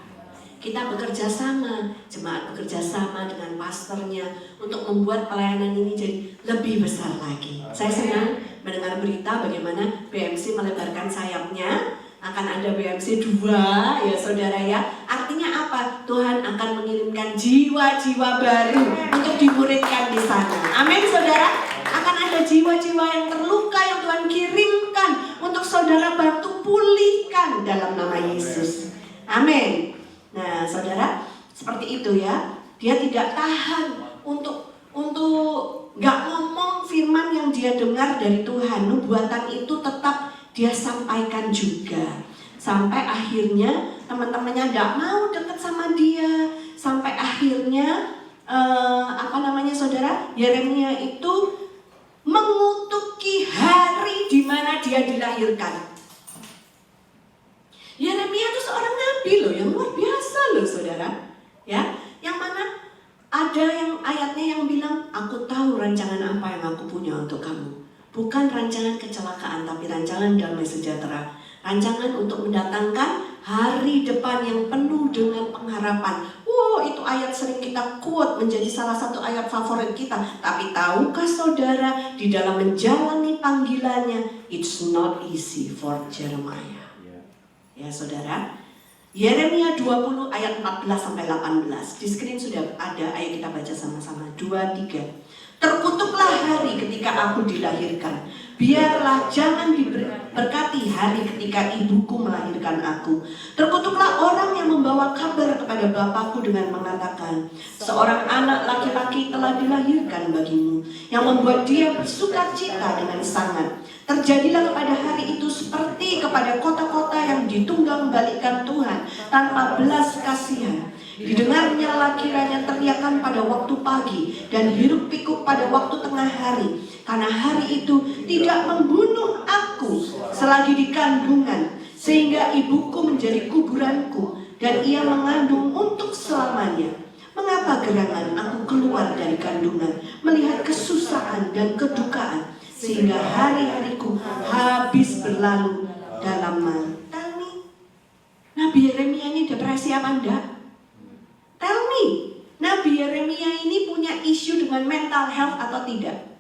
Kita bekerja sama, jemaat bekerja sama dengan pastornya untuk membuat pelayanan ini jadi lebih besar lagi. Saya senang mendengar berita bagaimana BMC melebarkan sayapnya. Akan ada BMC 2 ya saudara ya. Artinya apa? Tuhan akan mengirimkan jiwa-jiwa baru untuk dimuridkan di sana. Amin saudara. Akan ada jiwa-jiwa yang terluka yang Tuhan kirimkan untuk saudara bantu pulihkan dalam nama Yesus. Amin. Nah, saudara, seperti itu ya. Dia tidak tahan untuk nggak ngomong firman yang dia dengar dari Tuhan. Nubuatan itu tetap dia sampaikan juga. Sampai akhirnya teman-temannya nggak mau dekat sama dia. Sampai akhirnya saudara, Yeremia itu mengutuki hari di mana dia dilahirkan. Yeremia itu seorang nabi loh, yang luar biasa loh saudara. Ya, yang mana ada yang ayatnya yang bilang, aku tahu rancangan apa yang aku punya untuk kamu. Bukan rancangan kecelakaan, tapi rancangan damai sejahtera. Rancangan untuk mendatangkan hari depan yang penuh dengan pengharapan. Wow, itu ayat sering kita quote, menjadi salah satu ayat favorit kita. Tapi tahukah saudara, di dalam menjalani panggilannya, it's not easy for Jeremiah. Ya saudara, Yeremia 20 ayat 14-18. Di screen sudah ada, ayo kita baca sama-sama. 2-3. Terkutuklah hari ketika aku dilahirkan. Biarlah jangan diberkati hari ketika ibuku melahirkan aku. Terkutuklah orang yang membawa kabar kepada bapakku dengan mengatakan, seorang anak laki-laki telah dilahirkan bagimu, yang membuat dia bersuka cita dengan sangat. Terjadilah kepada hari itu seperti kepada kota-kota yang ditunggang balikkan Tuhan tanpa belas kasihan. Didengarnya kiranya teriakan pada waktu pagi dan hiruk pikuk pada waktu tengah hari. Karena hari itu tidak membunuh aku selagi di kandungan, sehingga ibuku menjadi kuburanku dan ia mengandung untuk selamanya. Mengapa gerangan aku keluar dari kandungan, melihat kesusahan dan kedukaan, sehingga hari-hariku habis berlalu dalam malu. Tell me, Nabi Yeremia ini depresi apa enggak? Tell me, Nabi Yeremia ini punya isu dengan mental health atau tidak?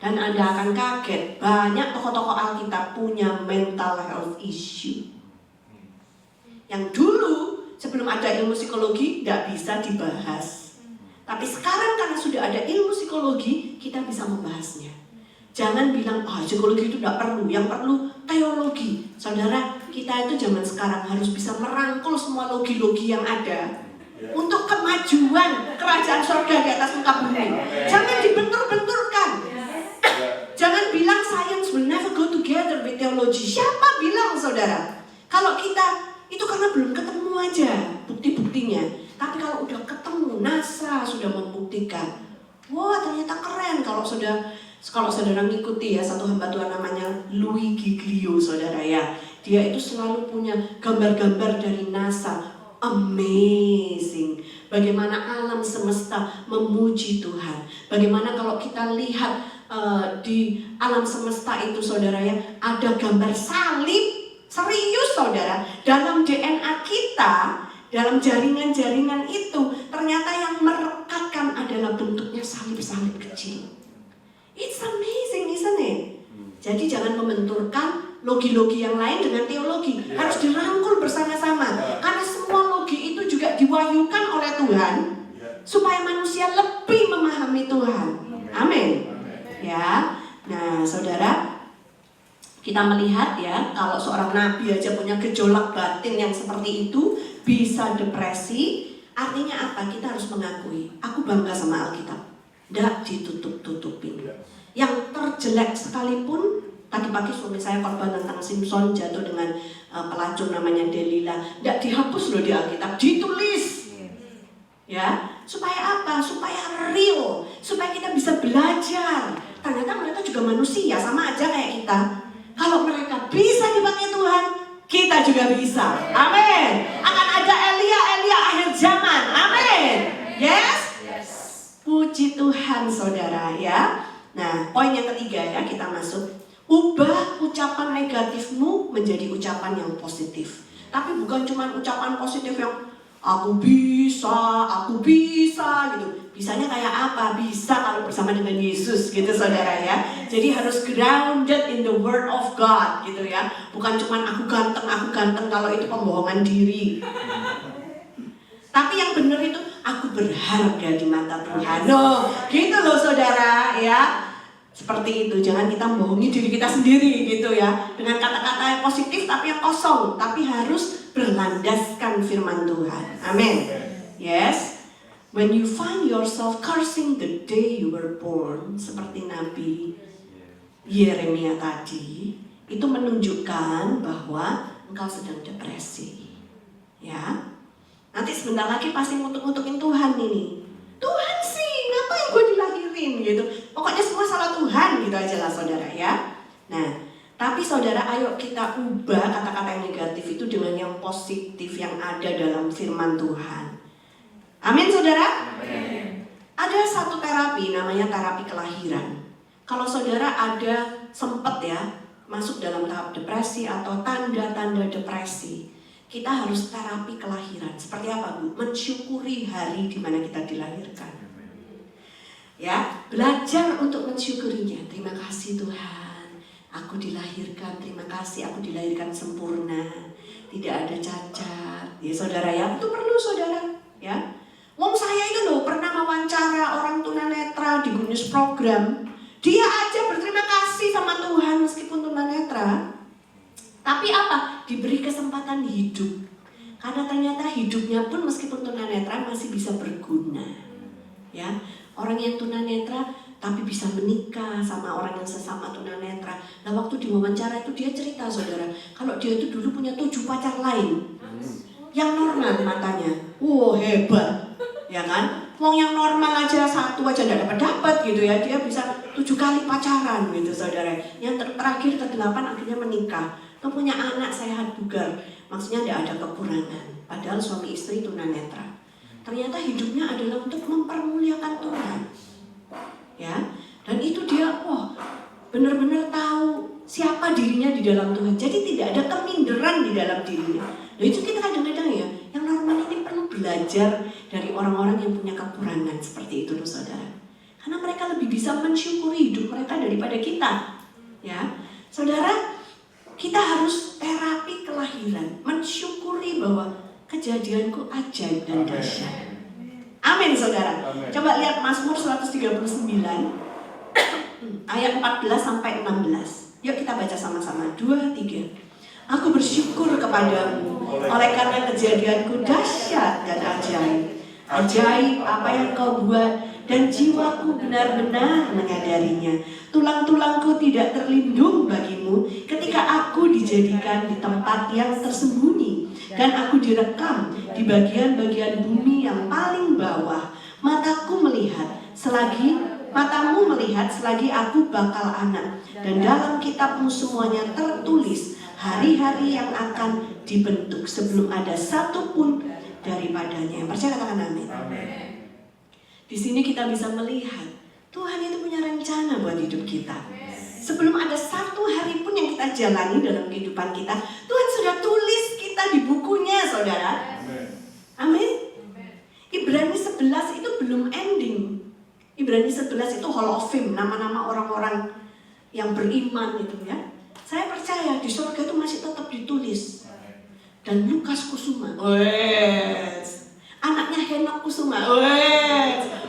Dan Anda akan kaget, banyak tokoh-tokoh Alkitab punya mental health issue. Yang dulu sebelum ada ilmu psikologi tidak bisa dibahas. Tapi sekarang karena sudah ada ilmu psikologi, kita bisa membahasnya. Jangan bilang, psikologi itu tidak perlu, yang perlu teologi. Saudara, kita itu zaman sekarang harus bisa merangkul semua logi-logi yang ada untuk kemajuan kerajaan surga di atas muka bumi. Jangan dibentur-benturkan. Jangan bilang science will never go together with theology. Siapa bilang saudara? Kalau kita itu karena belum ketemu aja bukti-buktinya. Tapi kalau udah ketemu, NASA sudah membuktikan. Wah, ternyata keren kalau saudara mengikuti ya satu hamba Tuhan namanya Louis Giglio saudara ya. Dia itu selalu punya gambar-gambar dari NASA. Amazing. Bagaimana alam semesta memuji Tuhan. Bagaimana kalau kita lihat di alam semesta itu saudara ya, ada gambar salib. Serius saudara, dalam DNA kita, dalam jaringan-jaringan itu ternyata yang merekatkan adalah bentuknya salib-salib kecil. It's amazing, isn't it? Jadi jangan membenturkan logi-logi yang lain dengan teologi. Harus dirangkul bersama-sama. Karena semua logi itu juga diwahyukan oleh Tuhan supaya manusia lebih memahami Tuhan. Amin. Ya, nah saudara, kita melihat ya, kalau seorang nabi aja punya gejolak batin yang seperti itu, bisa depresi. Artinya apa? Kita harus mengakui, aku bangga sama Alkitab. Nggak ditutup-tutupin. Yang terjelek sekalipun, tadi pagi suami saya korban tentang Simpson jatuh dengan pelacur namanya Delila. Nggak dihapus loh di Alkitab, ditulis. Ya, supaya apa? Supaya real, supaya kita bisa belajar. Ternyata mereka juga manusia, sama aja kayak kita. Kalau mereka bisa dipakai Tuhan, kita juga bisa. Amin. Akan ada Elia akhir zaman. Amin. Yes? Puji Tuhan saudara ya. Nah, poin yang ketiga ya, kita masuk. Ubah ucapan negatifmu menjadi ucapan yang positif. Tapi bukan cuma ucapan positif yang aku bisa gitu. Bisanya kayak apa? Bisa kalau bersama dengan Yesus gitu saudara ya. Jadi harus grounded in the word of God gitu ya. Bukan cuma aku ganteng kalau itu pembohongan diri. Tapi yang benar itu aku berharga di mata Tuhan. Gitu loh saudara ya. Seperti itu, jangan kita membohongi diri kita sendiri gitu ya. Dengan kata-kata yang positif tapi yang kosong. Tapi harus berlandaskan firman Tuhan. Amin. Yes. When you find yourself cursing the day you were born, seperti Nabi Yeremia tadi, itu menunjukkan bahwa engkau sedang depresi. Ya. Nanti sebentar lagi pasti ngutuk-ngutukin Tuhan ini. Tuhan sih, ngapain gue dilahirin gitu. Pokoknya semua salah Tuhan gitu aja lah saudara ya. Nah, tapi saudara ayo kita ubah kata-kata yang negatif itu dengan yang positif yang ada dalam firman Tuhan. Amin saudara? Amin. Ada satu terapi namanya terapi kelahiran. Kalau saudara ada sempat ya masuk dalam tahap depresi atau tanda-tanda depresi, kita harus terapi kelahiran. Seperti apa Bu? Mensyukuri hari di mana kita dilahirkan. Ya, belajar untuk mensyukurinya. Terima kasih Tuhan, aku dilahirkan. Terima kasih aku dilahirkan sempurna, tidak ada cacat. Ya saudara ya, itu perlu saudara. Ya, wong saya itu loh pernah wawancara orang tunanetra di Gunus Program. Dia aja berterima kasih sama Tuhan meskipun tunanetra. Tapi apa? Diberi kesempatan hidup. Karena ternyata hidupnya pun meskipun tunanetra masih bisa berguna. Ya, orang yang tunanetra tapi bisa menikah sama orang yang sesama tunanetra. Nah, waktu diwawancara itu dia cerita saudara, kalau dia itu dulu punya 7 pacar lain. Yang normal matanya. Wow, hebat. Ya kan? Wong yang normal aja 1 aja enggak dapat gitu ya. Dia bisa 7 kali pacaran gitu saudara. Yang terakhir ke-8 akhirnya menikah. Itu punya anak sehat bugar. Maksudnya tidak ada kekurangan. Padahal suami istri tunanetra. Ternyata hidupnya adalah untuk mempermuliakan Tuhan. Ya. Dan itu dia benar-benar tahu siapa dirinya di dalam Tuhan. Jadi tidak ada keminderan di dalam dirinya. Nah, itu kita kadang-kadang ya, yang normal ini perlu belajar dari orang-orang yang punya kekurangan seperti itu loh saudara. Karena mereka lebih bisa mensyukuri hidup mereka daripada kita. Ya. Saudara, kita harus terapi kelahiran, mensyukuri bahwa kejadianku ajaib dan dahsyat. Amin saudara. Amin. Coba lihat Mazmur 139 ayat 14 sampai 16. Yuk kita baca sama-sama. 2, 3. Aku bersyukur kepadamu oleh karena kejadianku dahsyat dan ajaib. Ajaib apa yang kau buat dan jiwaku benar-benar menyadarinya. Tulang-tulangku tidak terlindung bagimu ketika aku dijadikan di tempat yang tersembunyi dan aku direkam di bagian-bagian bumi yang paling bawah. Matamu melihat selagi aku bakal anak, dan dalam kitabmu semuanya tertulis hari-hari yang akan dibentuk sebelum ada satu pun daripadanya. Yang percaya katakan amin. Di sini kita bisa melihat Tuhan itu punya rencana buat hidup kita. Sebelum ada satu hari pun yang kita jalani dalam kehidupan kita, Tuhan sudah tulis kita di bukunya, saudara. Amin. Ibrani 11 itu belum ending. Ibrani 11 itu Hall of Fame, nama-nama orang-orang yang beriman itu ya. Saya percaya di surga itu masih tetap ditulis. Dan Lukas Kusuma, anaknya Henok Kusuma,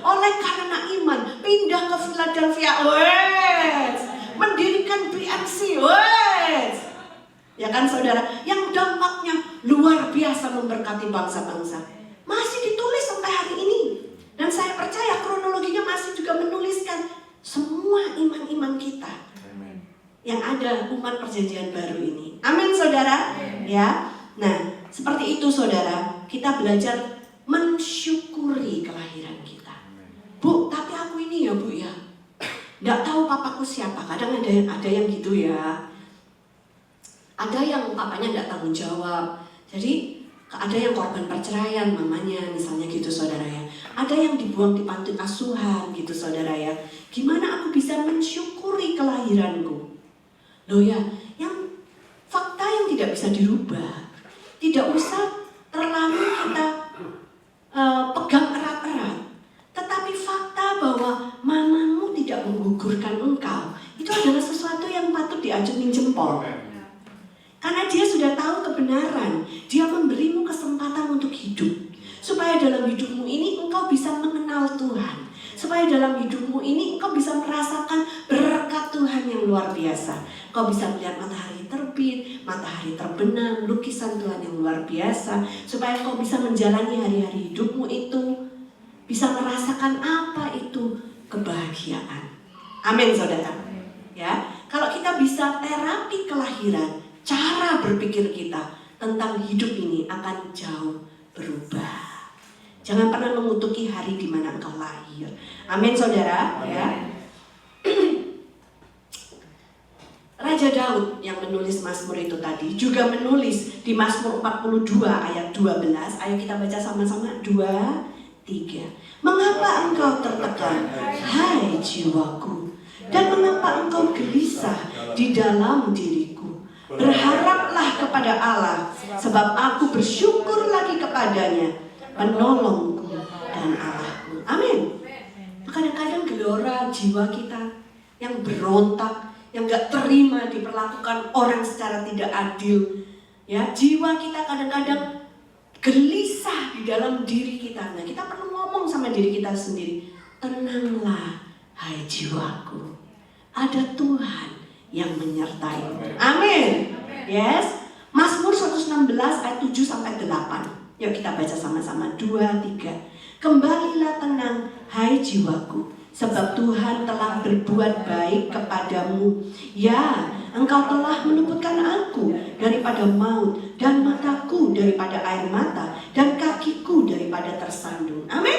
oleh karena iman pindah ke Philadelphia, mendirikan BMC, ya kan saudara, yang dampaknya luar biasa memberkati bangsa-bangsa. Masih ditulis sampai hari ini. Dan saya percaya kronologinya masih juga menuliskan semua iman-iman kita yang ada umat perjanjian baru ini. Amin saudara. Ya. Nah, seperti itu saudara, kita belajar mensyukuri kelahiran kita. Bu, tapi aku ini ya Bu ya, nggak tahu papaku siapa. Kadang ada yang gitu ya. Ada yang papanya nggak tanggung jawab. Jadi ada yang korban perceraian mamanya misalnya gitu saudara ya. Ada yang dibuang di panti asuhan gitu saudara ya. Gimana aku bisa mensyukuri kelahiranku? Loh ya, yang fakta yang tidak bisa dirubah. Tidak usah terlalu kita pegang erat-erat. Tetapi fakta bahwa mamamu tidak menggugurkan engkau, itu adalah sesuatu yang patut diacungi jempol. Karena dia sudah tahu kebenaran. Dia memberimu kesempatan untuk hidup. Supaya dalam hidupmu ini engkau bisa mengenal Tuhan. Supaya dalam hidupmu ini engkau bisa merasakan berkat berkat Tuhan yang luar biasa. Kau bisa melihat matahari terbit, matahari terbenam, lukisan Tuhan yang luar biasa. Supaya kau bisa menjalani hari-hari hidupmu itu, bisa merasakan apa itu kebahagiaan. Amin saudara. Ya, kalau kita bisa terapi kelahiran, cara berpikir kita tentang hidup ini akan jauh berubah. Jangan pernah mengutuki hari di mana engkau lahir. Amin saudara. Ya. Raja Daud yang menulis Mazmur itu tadi juga menulis di Mazmur 42 ayat 12. Ayo kita baca sama-sama. 2, 3. Mengapa engkau tertekan, hai jiwaku? Dan mengapa engkau gelisah di dalam diriku? Berharaplah kepada Allah, sebab aku bersyukur lagi kepadanya, penolongku dan Allahku. Amin. Kadang-kadang gelora jiwa kita yang berontak, yang gak terima diperlakukan orang secara tidak adil. Ya, jiwa kita kadang-kadang gelisah di dalam diri kita. Nah, kita perlu ngomong sama diri kita sendiri. Tenanglah, hai jiwaku. Ada Tuhan yang menyertai. Amin. Yes. Mazmur 116 ayat 7 sampai 8. Yuk kita baca sama-sama. 2, 3. Kembalilah tenang, hai jiwaku, sebab Tuhan telah berbuat baik kepadamu. Ya, engkau telah meluputkan aku daripada maut, dan mataku daripada air mata, dan kakiku daripada tersandung. Amin.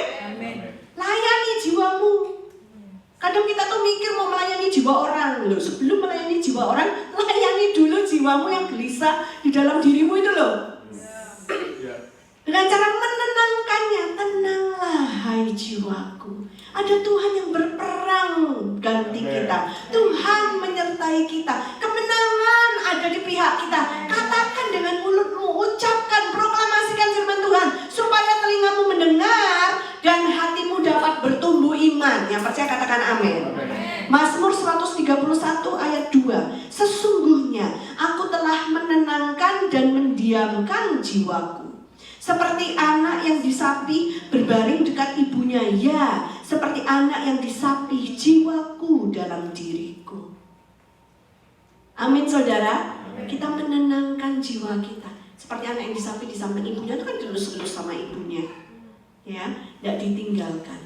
Layani jiwamu. Kadang kita tuh mikir mau melayani jiwa orang. Loh, sebelum melayani jiwa orang, layani dulu jiwamu yang gelisah di dalam dirimu itu loh. Dengan cara menenangkannya. Tenanglah hai jiwaku, ada Tuhan yang berperang ganti kita. Tuhan menyertai kita. Kemenangan ada di pihak kita. Katakan dengan mulutmu, ucapkan, proklamasikan firman Tuhan, supaya telingamu mendengar dan hatimu dapat bertumbuh iman. Yang percaya katakan amin. Mazmur 131 ayat 2. Sesungguhnya aku telah menenangkan dan mendiamkan jiwaku, seperti anak yang disapi berbaring dekat ibunya. Ya, seperti anak yang disapi jiwaku dalam diriku. Amin saudara. Kita menenangkan jiwa kita. Seperti anak yang disapi di samping ibunya, itu kan dilus-lus sama ibunya. Ya, tidak ditinggalkan.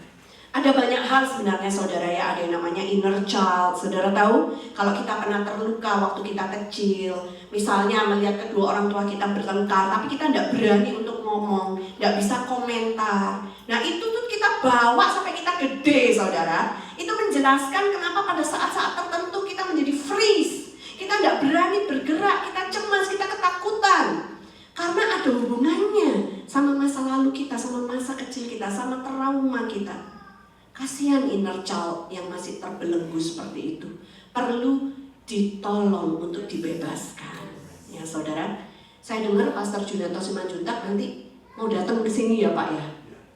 Ada banyak hal sebenarnya saudara ya. Ada yang namanya inner child. Saudara tahu kalau kita pernah terluka waktu kita kecil, misalnya melihat kedua orang tua kita bertengkar, tapi kita tidak berani untuk ngomong, tidak bisa komentar. Nah itu tuh kita bawa sampai kita gede saudara. Itu menjelaskan kenapa pada saat-saat tertentu kita menjadi freeze. Kita tidak berani bergerak, kita cemas, kita ketakutan. Karena ada hubungannya sama masa lalu kita, sama masa kecil kita, sama trauma kita. Kasihan inner child yang masih terbelenggu seperti itu. Perlu ditolong untuk dibebaskan. Ya saudara, saya dengar Pastor Junanto Simanjuntak nanti mau datang ke sini ya Pak ya,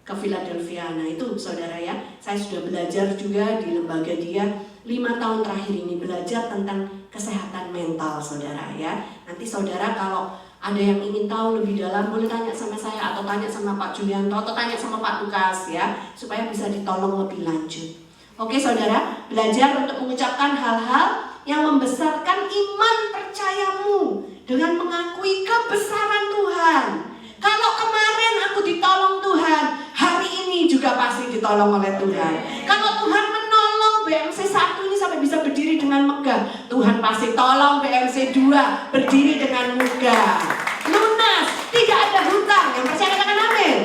ke Philadelphia. Nah itu saudara ya, saya sudah belajar juga di lembaga dia 5 tahun terakhir ini, belajar tentang kesehatan mental saudara ya. Nanti saudara kalau ada yang ingin tahu lebih dalam, boleh tanya sama saya, atau tanya sama Pak Julianto, atau tanya sama Pak Lukas ya, supaya bisa ditolong lebih lanjut. Oke saudara, belajar untuk mengucapkan hal-hal yang membesarkan iman percayamu dengan mengakui kebesaran Tuhan. Kalau kemarin aku ditolong Tuhan, hari ini juga pasti ditolong oleh Tuhan. Kalau Tuhan menolong BMC 1 ini sampai bisa berdiri dengan megah, Tuhan pasti tolong BMC 2 berdiri dengan megah. Lunas, tidak ada hutang. Yang percaya katakan amin.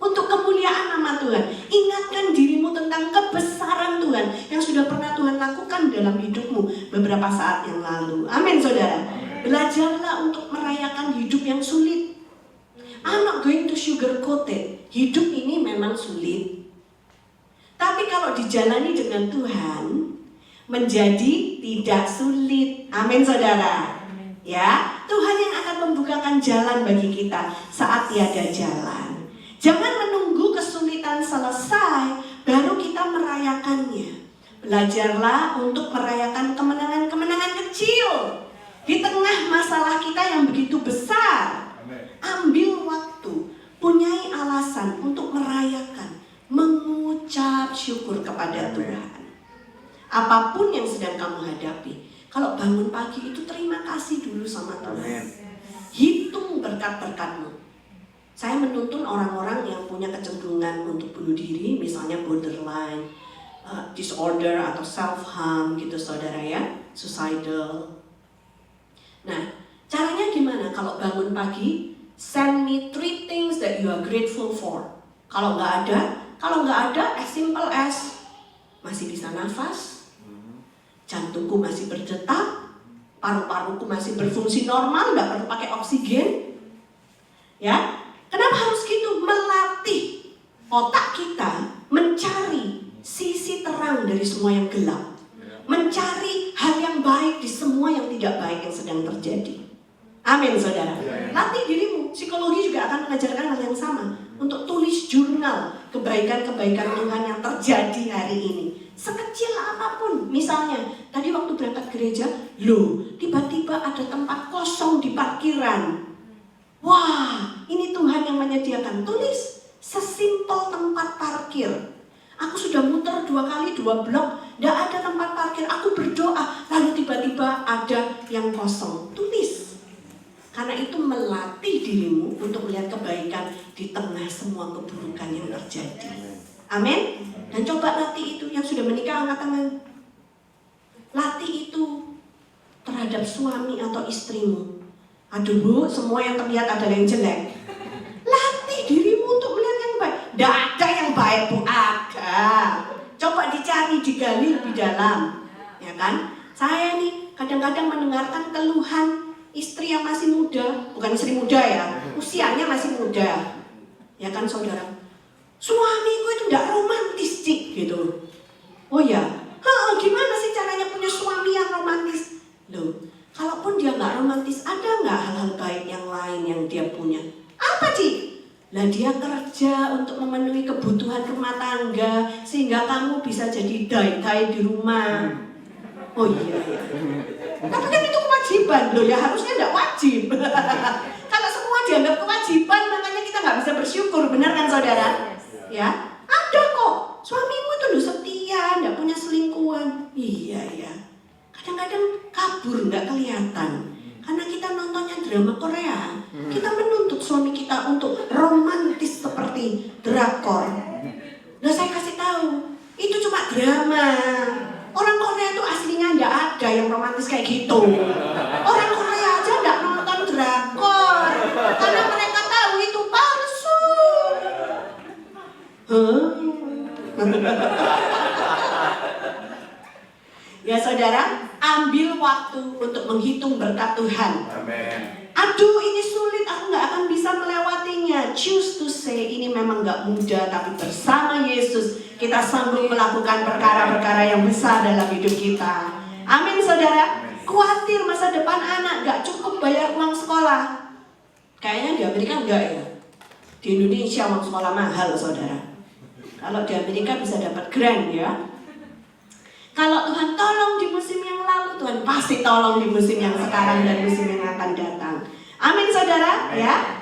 Untuk kemuliaan nama Tuhan. Ingatkan dirimu tentang kebesaran Tuhan yang sudah pernah Tuhan lakukan dalam hidupmu beberapa saat yang lalu. Amin saudara. Belajarlah untuk merayakan hidup yang sulit. I'm not going to sugarcoat it. Hidup ini memang sulit, tapi kalau dijalani dengan Tuhan menjadi tidak sulit. Amin saudara. Ya, Tuhan yang akan membukakan jalan bagi kita saat tiada jalan. Jangan menunggu kesulitan selesai baru kita merayakannya. Belajarlah untuk merayakan kemenangan-kemenangan kecil di tengah masalah kita yang begitu besar. Ambil waktu, punyai alasan untuk merayakan, mengucap syukur kepada Tuhan. apapun yang sedang kamu hadapi. Kalau bangun pagi itu terima kasih dulu sama Tuhan. Hitung berkat-berkatmu. Saya menuntun orang-orang yang punya kecenderungan untuk bunuh diri, misalnya borderline disorder atau self-harm gitu saudara ya, suicidal. Nah, caranya gimana? Kalau bangun pagi, send me 3 things that you are grateful for. Kalau nggak ada, as simple as masih bisa nafas, jantungku masih berdetak, paru-paruku masih berfungsi normal, nggak perlu pakai oksigen. Ya, kenapa harus gitu? Melatih otak kita mencari sisi terang dari semua yang gelap, mencari hal yang baik di semua yang tidak baik yang sedang terjadi. Amin saudara. Latih dirimu. Psikologi juga akan mengajarkan hal yang sama. Untuk tulis jurnal kebaikan-kebaikan Tuhan yang terjadi hari ini. Sekecil apapun. Misalnya, tadi waktu berangkat gereja, tiba-tiba ada tempat kosong di parkiran. Wah, ini Tuhan yang menyediakan. Tulis, sesimpel tempat parkir. Aku sudah muter 2 kali 2 blok, tidak ada tempat parkir. Aku berdoa, lalu tiba-tiba ada yang kosong. Tulis. Karena itu melatih dirimu untuk melihat kebaikan di tengah semua keburukan yang terjadi. Amin. Dan coba latih itu. Yang sudah menikah angkat tangan. Latih itu terhadap suami atau istrimu. Aduh bu, semua yang terlihat adalah yang jelek. Latih dirimu untuk melihat yang baik. Tidak ada yang baik bu, ada. Coba dicari, digali lebih dalam. Ya kan? Saya nih kadang-kadang mendengarkan keluhan istri yang masih muda, bukan istri muda ya, usianya masih muda. Ya kan saudara? Suamiku itu tidak romantis cik gitu. Oh ya, gimana sih caranya punya suami yang romantis? Loh, kalaupun dia nggak romantis, ada nggak hal-hal baik yang lain yang dia punya? Apa cik? Lah dia kerja untuk memenuhi kebutuhan rumah tangga sehingga kamu bisa jadi dai-dai di rumah. Oh iya. Tapi kan itu kewajiban loh ya, harusnya tidak wajib. Kalau semua dianggap kewajiban, makanya kita nggak bisa bersyukur, benar kan saudara? Ya, ada kok. Suamimu itu loh setia, tidak punya selingkuhan. Iya ya. Kadang-kadang kabur nggak kelihatan. Karena kita nontonnya drama Korea, kita menuntut suami kita untuk romantis seperti drakor. Nah saya kasih tahu, itu cuma drama. Orang Korea itu aslinya nggak ada yang romantis kayak gitu. Orang Korea aja nggak nonton drakor karena mereka tahu itu palsu. Ya saudara, ambil waktu untuk menghitung berkat Tuhan. Amen. Aduh ini sulit, aku nggak akan bisa melewatinya. Choose to say, ini memang nggak mudah, tapi bersama Yesus kita sanggup melakukan perkara-perkara yang besar dalam hidup kita. Amin saudara. Khawatir masa depan anak, nggak cukup bayar uang sekolah. Kayaknya di Amerika enggak ya. Di Indonesia uang sekolah mahal saudara. Kalau di Amerika bisa dapat grant ya. Kalau Tuhan tolong di musim yang lalu, Tuhan pasti tolong di musim yang sekarang dan musim yang akan datang. Amin saudara. Ya.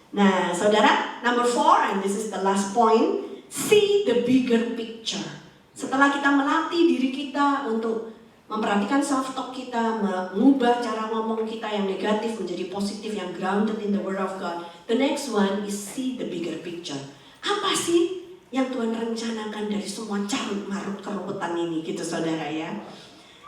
Nah saudara, number 4, and this is the last point, see the bigger picture. Setelah kita melatih diri kita untuk memperhatikan self-talk kita, mengubah cara ngomong kita yang negatif menjadi positif, yang grounded in the word of God. The next one is see the bigger picture. Apa sih yang Tuhan rencanakan dari semua carut marut keruwetan ini gitu saudara ya.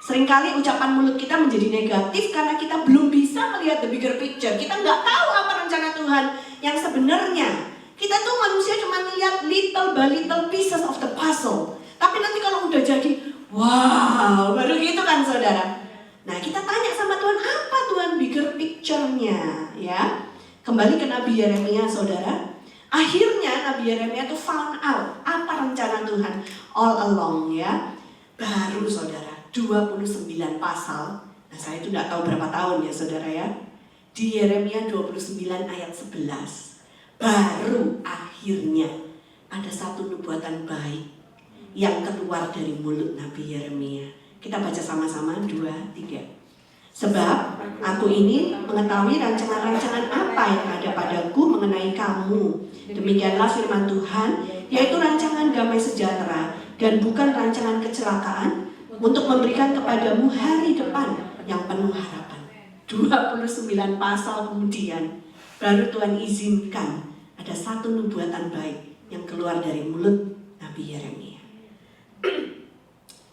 Seringkali ucapan mulut kita menjadi negatif karena kita belum bisa melihat the bigger picture. Kita nggak tahu apa rencana Tuhan yang sebenarnya. Kita tuh manusia cuma melihat little by little pieces of the puzzle. Tapi nanti kalau udah jadi, wow, baru gitu kan saudara. Nah kita tanya sama Tuhan, apa Tuhan bigger picture-nya ya. Kembali ke Nabi Yeremia saudara. Akhirnya Nabi Yeremia itu found out apa rencana Tuhan all along ya. Baru saudara 29 pasal. Nah saya itu tidak tahu berapa tahun ya saudara ya. Di Yeremia 29 ayat 11 baru akhirnya ada satu nubuatan baik yang keluar dari mulut Nabi Yeremia. Kita baca sama-sama 2, 3. Sebab aku ini mengetahui rancangan-rancangan apa yang ada padaku mengenai kamu. Demikianlah firman Tuhan, yaitu rancangan damai sejahtera dan bukan rancangan kecelakaan, untuk memberikan kepadamu hari depan yang penuh harapan. 29 pasal kemudian baru Tuhan izinkan ada satu nubuatan baik yang keluar dari mulut Nabi Yeremia.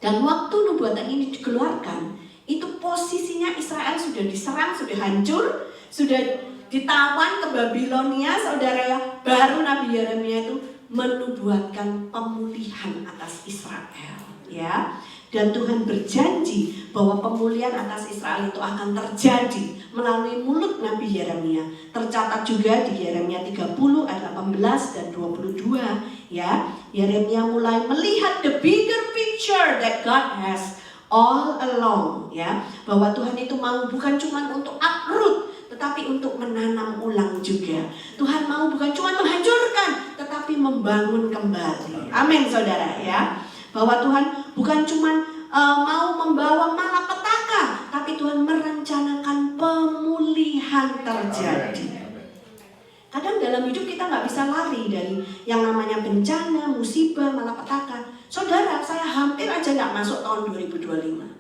Dan waktu nubuatan ini dikeluarkan, itu posisinya Israel sudah diserang, sudah hancur, sudah ditawan ke Babilonia, saudara ya. Baru Nabi Yeremia itu menubuatkan pemulihan atas Israel, ya. Dan Tuhan berjanji bahwa pemulihan atas Israel itu akan terjadi melalui mulut Nabi Yeremia. Tercatat juga di Yeremia 30 ayat 18 dan 22, ya. Yeremia mulai melihat the bigger picture that God has all along, ya. Bahwa Tuhan itu mau bukan cuma untuk uproot, tetapi untuk menanam ulang juga. Tuhan mau bukan cuma menghancurkan, tetapi membangun kembali. Amin, saudara, ya. Bahwa Tuhan bukan cuma mau membawa malapetaka, tapi Tuhan merencanakan pemulihan terjadi. Kadang dalam hidup kita nggak bisa lari dari yang namanya bencana, musibah, malapetaka. Saudara, saya hampir aja nggak masuk tahun 2025.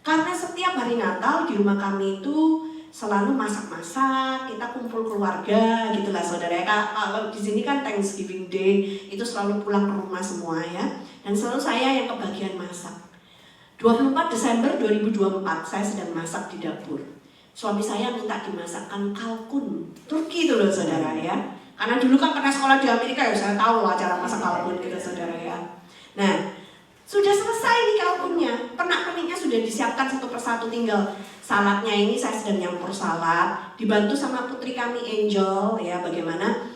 Karena setiap hari Natal di rumah kami itu selalu masak-masak, kita kumpul keluarga, gitulah saudara. Kalau di sini kan Thanksgiving Day itu selalu pulang ke rumah semua, ya. Dan selalu saya yang kebagian masak. 24 Desember 2024 saya sedang masak di dapur. Suami saya minta dimasakkan kalkun Turki itu loh saudara, ya. Karena dulu kan pernah sekolah di Amerika, ya saya tahu lah cara masak kalkun gitu saudara, ya. Nah, sudah selesai nih kalkunnya, pernak-perniknya sudah disiapkan satu persatu, tinggal saladnya ini saya sedang nyampur salad, dibantu sama putri kami Angel, ya, bagaimana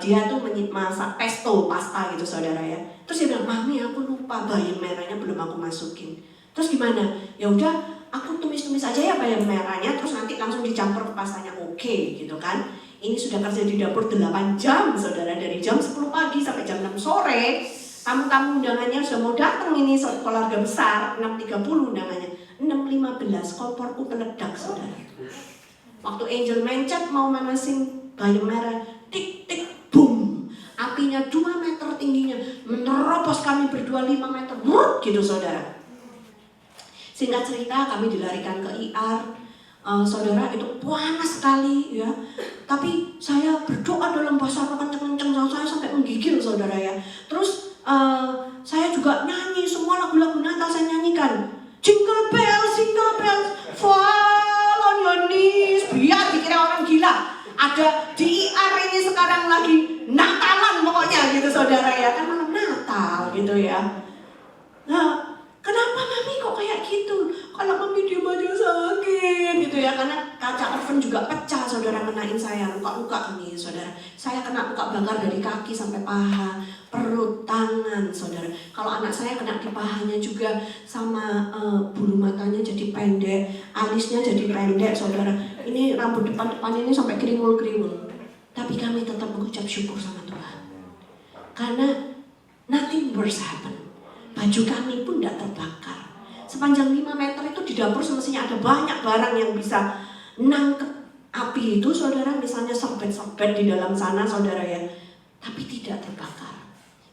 dia tuh masak pesto, pasta gitu saudara, ya. Terus dia bilang, "Mami, aku lupa bayam merahnya belum aku masukin." Terus gimana? Ya udah, aku tumis-tumis aja ya bayam merahnya, terus nanti langsung dicampur ke pastanya. Oke, gitu kan. Ini sudah kerja di dapur 8 jam saudara, dari jam 10 pagi sampai jam 6 sore. Tamu-tamu undangannya sudah mau datang, ini keluarga besar, 6.30 undangannya. 6.15 komporku meledak saudara. Waktu Angel mencet mau manasin bayam merah, tik tik boom, apinya 2 meter tingginya, menerobos kami berdua 5 meter, gitu saudara. Singkat cerita kami dilarikan ke IR, saudara, itu panas sekali, ya. Tapi saya berdoa dalam bahasa roh kenceng-kenceng, saya sampai menggigil saudara, ya. Terus saya juga nyanyi semua lagu-lagu Natal, saya nyanyikan jingle bells, fall on your knees, biar dikira orang gila. Ada di IR ini sekarang lagi Natalan pokoknya gitu saudara, ya, kan malam Natal gitu, ya. Nah, kenapa Mami kok kayak gitu? Kalau Mami diem aja sakit gitu, ya. Karena kaca oven juga pecah saudara, kenain saya, luka-luka ini saudara. Saya kena luka bakar dari kaki sampai paha, perut, tangan saudara. Kalau anak saya kena di pahanya juga, sama bulu matanya jadi pendek, alisnya jadi pendek saudara. Ini rambut depan-depan ini sampai keringgul-keringgul. Tapi kami tetap mengucap syukur sama Tuhan. Karena nothing worse happen. Baju kami pun tidak terbakar. Sepanjang 5 meter itu di dapur semestinya ada banyak barang yang bisa nangkep api itu saudara. Misalnya serbet-serbet di dalam sana saudara, ya. Tapi tidak terbakar.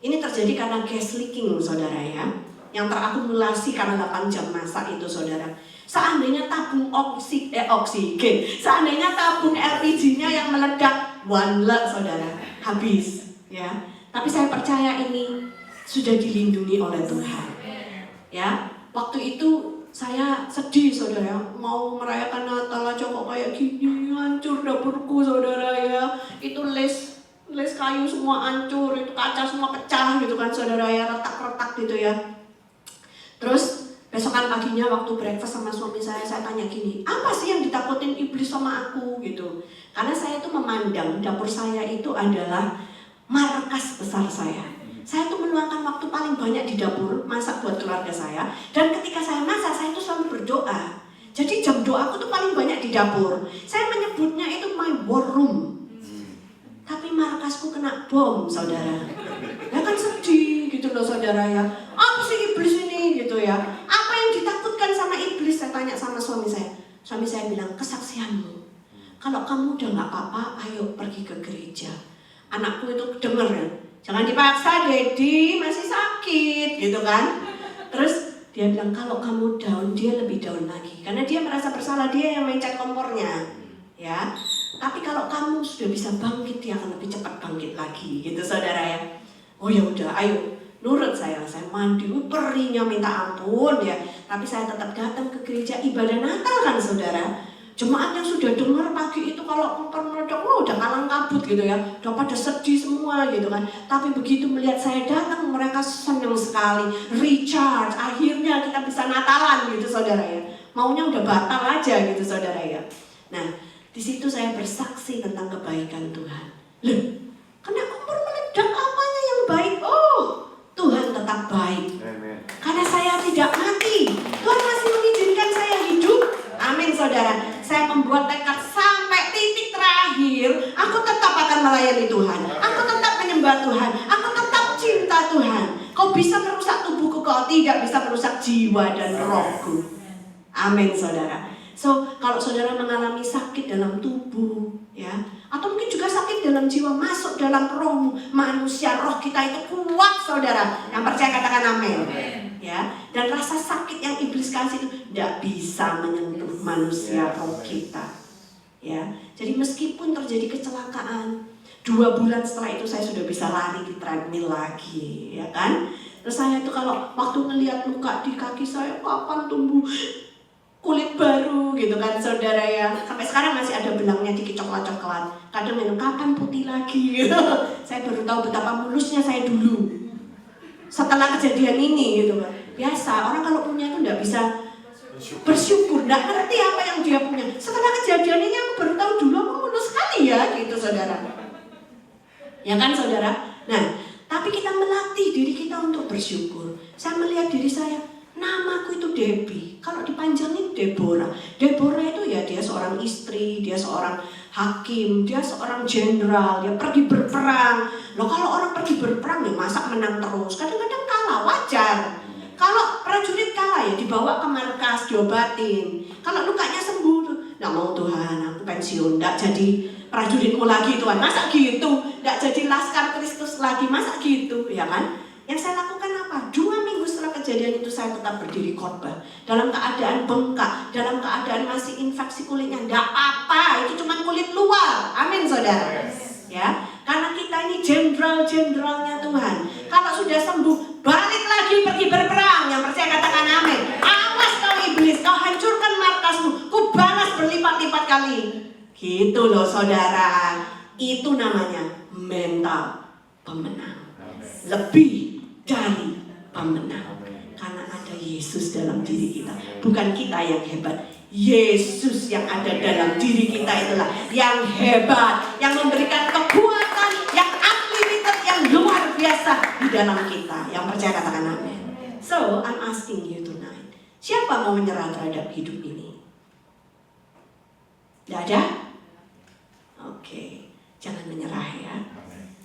Ini terjadi karena gas leaking saudara, ya. Yang terakumulasi karena 8 jam masak itu saudara. Seandainya tabung oksigen, seandainya tabung LPG-nya yang meledak, wanlet saudara, habis, ya. Tapi saya percaya ini sudah dilindungi oleh Tuhan, ya. Waktu itu saya sedih saudara, mau merayakan Natal aja kok kayak gini, hancur dapurku saudara, ya. Itu les kayu semua hancur, itu kaca semua pecah gitu kan saudara, ya, retak-retak gitu, ya. Terus besokan paginya waktu breakfast sama suami saya tanya gini, apa sih yang ditakutin iblis sama aku gitu. Karena saya tuh memandang dapur saya itu adalah markas besar saya. Saya tuh meluangkan waktu paling banyak di dapur, masak buat keluarga saya. Dan ketika saya masak, saya tuh selalu berdoa. Jadi jam doaku tuh paling banyak di dapur. Saya menyebutnya itu my war room. Tapi markasku kena bom, saudara. Ya kan sedih gitu loh saudara, ya. Apa sih iblis ini gitu, ya. Apa yang ditakutkan sama iblis? Saya tanya sama suami saya. Suami saya bilang, kesaksianmu. Kalau kamu udah gak apa-apa, ayo pergi ke gereja. Anakku itu denger, ya. Jangan dipaksa, Dedi masih sakit gitu kan. Terus Dia bilang kalau kamu down, dia lebih down lagi. Karena dia merasa bersalah, dia yang mencet kompornya. Ya, tapi kalau kamu sudah bisa bangkit, dia akan lebih cepat bangkit lagi, gitu saudara ya. Oh ya udah, ayo nurut saya mandi, perihnya minta ampun ya. Tapi saya tetap datang ke gereja ibadah Natal kan saudara. Jemaat yang sudah dengar pagi itu kalau motor meledak, wah udah kalang kabut gitu ya, udah pada sedih semua gitu kan. Tapi begitu melihat saya datang, mereka senang sekali, recharge. Akhirnya kita bisa Natalan gitu saudara ya. Maunya udah batal aja gitu saudara ya. Nah, di situ saya bersaksi tentang kebaikan Tuhan. Loh, kena kompor meledak apanya yang baik? Oh, Tuhan tetap baik. Amen. Karena saya tidak mati, Tuhan masih mengizinkan saya hidup. Amin saudara. Saya membuat tekad sampai titik terakhir, aku tetap akan melayani Tuhan. Aku tetap menyembah Tuhan. Aku tetap cinta Tuhan. Kau bisa merusak tubuhku, kau tidak bisa merusak jiwa dan rohku. Amin saudara. So, kalau saudara mengalami sakit dalam tubuh, ya, atau mungkin juga sakit dalam jiwa, masuk dalam rohmu, manusia roh kita itu kuat saudara. Yang percaya katakan amin. Ya, dan rasa sakit yang iblis kasih itu tidak bisa menyentuh manusia roh kita. Ya, jadi meskipun terjadi kecelakaan, 2 bulan setelah itu saya sudah bisa lari di treadmill lagi, ya kan? Terus saya itu kalau waktu ngelihat luka di kaki saya, kapan tumbuh kulit baru gitu kan saudara ya. Sampai sekarang masih ada belangnya dikit coklat-coklat. Kadang minum kapan putih lagi gitu. Saya baru tahu betapa mulusnya saya dulu setelah kejadian ini gitu kan. Biasa orang kalau punya itu tidak bisa bersyukur, tidak ngerti apa yang dia punya. Setelah kejadian ini aku baru tahu dulu aku mulus sekali ya gitu saudara. Ya kan saudara. Nah, tapi kita melatih diri kita untuk bersyukur. Saya melihat diri saya, namaku itu Debbie, kalau dipanjangin Deborah. Deborah itu ya dia seorang istri, dia seorang hakim, dia seorang jenderal, dia pergi berperang. Loh kalau orang pergi berperang ya masa menang terus, kadang-kadang kalah, wajar. Kalau prajurit kalah ya dibawa ke markas, diobatin. Kalau lukanya sembuh, nggak mau Tuhan, aku pensiun, nggak jadi prajuritmu lagi Tuhan, masa gitu, nggak jadi laskar Kristus lagi, masa gitu, ya kan? Yang saya lakukan apa? 2 minggu setelah kejadian itu saya tetap berdiri khotbah dalam keadaan bengkak, dalam keadaan masih infeksi kulitnya. Nggak apa-apa, itu cuma kulit luar. Amin saudara. Ya, karena kita ini jenderal-jenderalnya Tuhan. Kalau sudah sembuh, balik lagi pergi berperang. Yang percaya katakan amin. Awas kau iblis, kau hancurkan markasmu, ku balas berlipat-lipat kali. Gitu loh saudara. Itu namanya mental pemenang. Lebih dari pemenang. Karena ada Yesus dalam diri kita. Bukan kita yang hebat, Yesus yang ada dalam diri kita itulah yang hebat, yang memberikan kekuatan yang unlimited, yang luar biasa di dalam kita. Yang percaya katakan amin. So, I'm asking you tonight, siapa mau menyerah terhadap hidup ini? Tidak ada? Oke, jangan menyerah ya.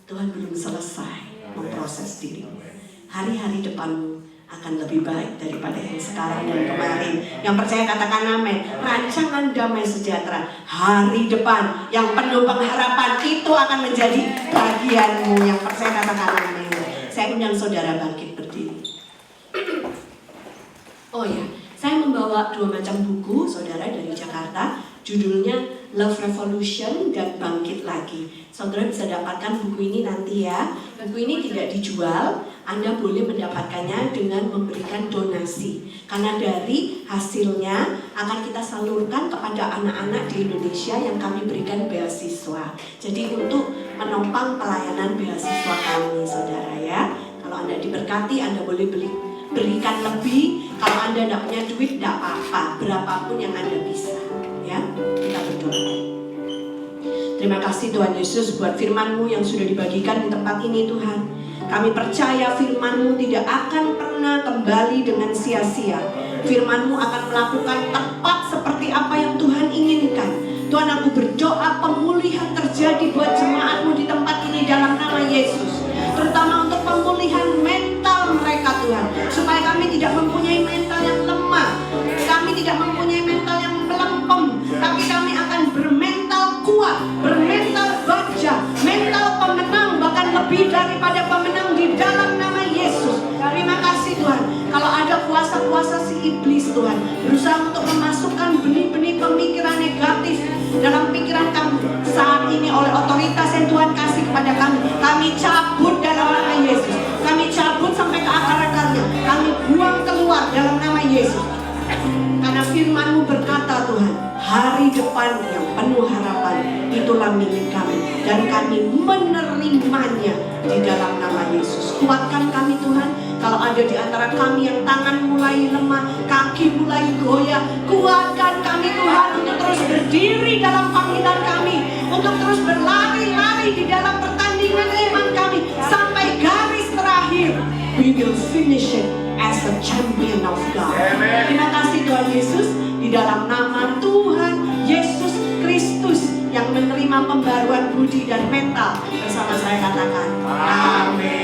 Tuhan belum selesai memproses dirimu. Hari-hari depanmu akan lebih baik daripada yang sekarang dan kemarin. Yang percaya katakan amin. Rancangan damai sejahtera hari depan yang penuh pengharapan itu akan menjadi bagianmu. Yang percaya katakan amin. Saya undang saudara bangkit berdiri. Oh ya, saya membawa 2 macam buku saudara dari Jakarta. Judulnya Love Revolution dan Bangkit Lagi. Saudara bisa dapatkan buku ini nanti ya. Buku ini tidak dijual, Anda boleh mendapatkannya dengan memberikan donasi. Karena dari hasilnya akan kita salurkan kepada anak-anak di Indonesia yang kami berikan beasiswa. Jadi untuk menopang pelayanan beasiswa kami saudara ya. Kalau Anda diberkati, Anda boleh berikan lebih. Kalau Anda tidak punya duit, tidak apa-apa, berapapun yang Anda bisa. Ya, kita berdoa. Terima kasih Tuhan Yesus buat firman-Mu yang sudah dibagikan di tempat ini Tuhan. Kami percaya firman-Mu tidak akan pernah kembali dengan sia-sia. Firman-Mu akan melakukan tepat seperti apa yang Tuhan inginkan. Tuhan, aku berdoa pemulihan terjadi buat jemaat-Mu di tempat ini dalam nama Yesus. Terutama untuk pemulihan mental mereka Tuhan. Supaya kami tidak mempunyai mental yang lemah. Kami tidak mempunyai mental yang melempem. Tapi kami akan bermental kuat, bermental baja, mental pemenang, bahkan lebih daripada pemenang di dalam nama Yesus. Terima kasih Tuhan. Kalau ada kuasa-kuasa dalam pikiran kami saat ini oleh otoritas yang Tuhan kasih kepada kami cabut dalam nama Yesus. Kami cabut sampai ke akar-akarnya, kami buang keluar dalam nama Yesus. Karena firman-Mu berkata Tuhan, hari depan yang penuh harapan itulah milik kami, dan kami menerimanya di dalam nama Yesus. Kuatkan kami Tuhan. Kalau ada di antara kami yang tangan mulai lemah, kaki mulai goyah, kuatkan kami Tuhan untuk terus berdiri dalam panggilan kami, untuk terus berlari-lari di dalam pertandingan iman kami sampai garis terakhir. We will finish it as a champion of God. Amen. Terima kasih Tuhan Yesus, di dalam nama Tuhan Yesus Kristus yang menerima pembaruan budi dan mental bersama saya katakan amin.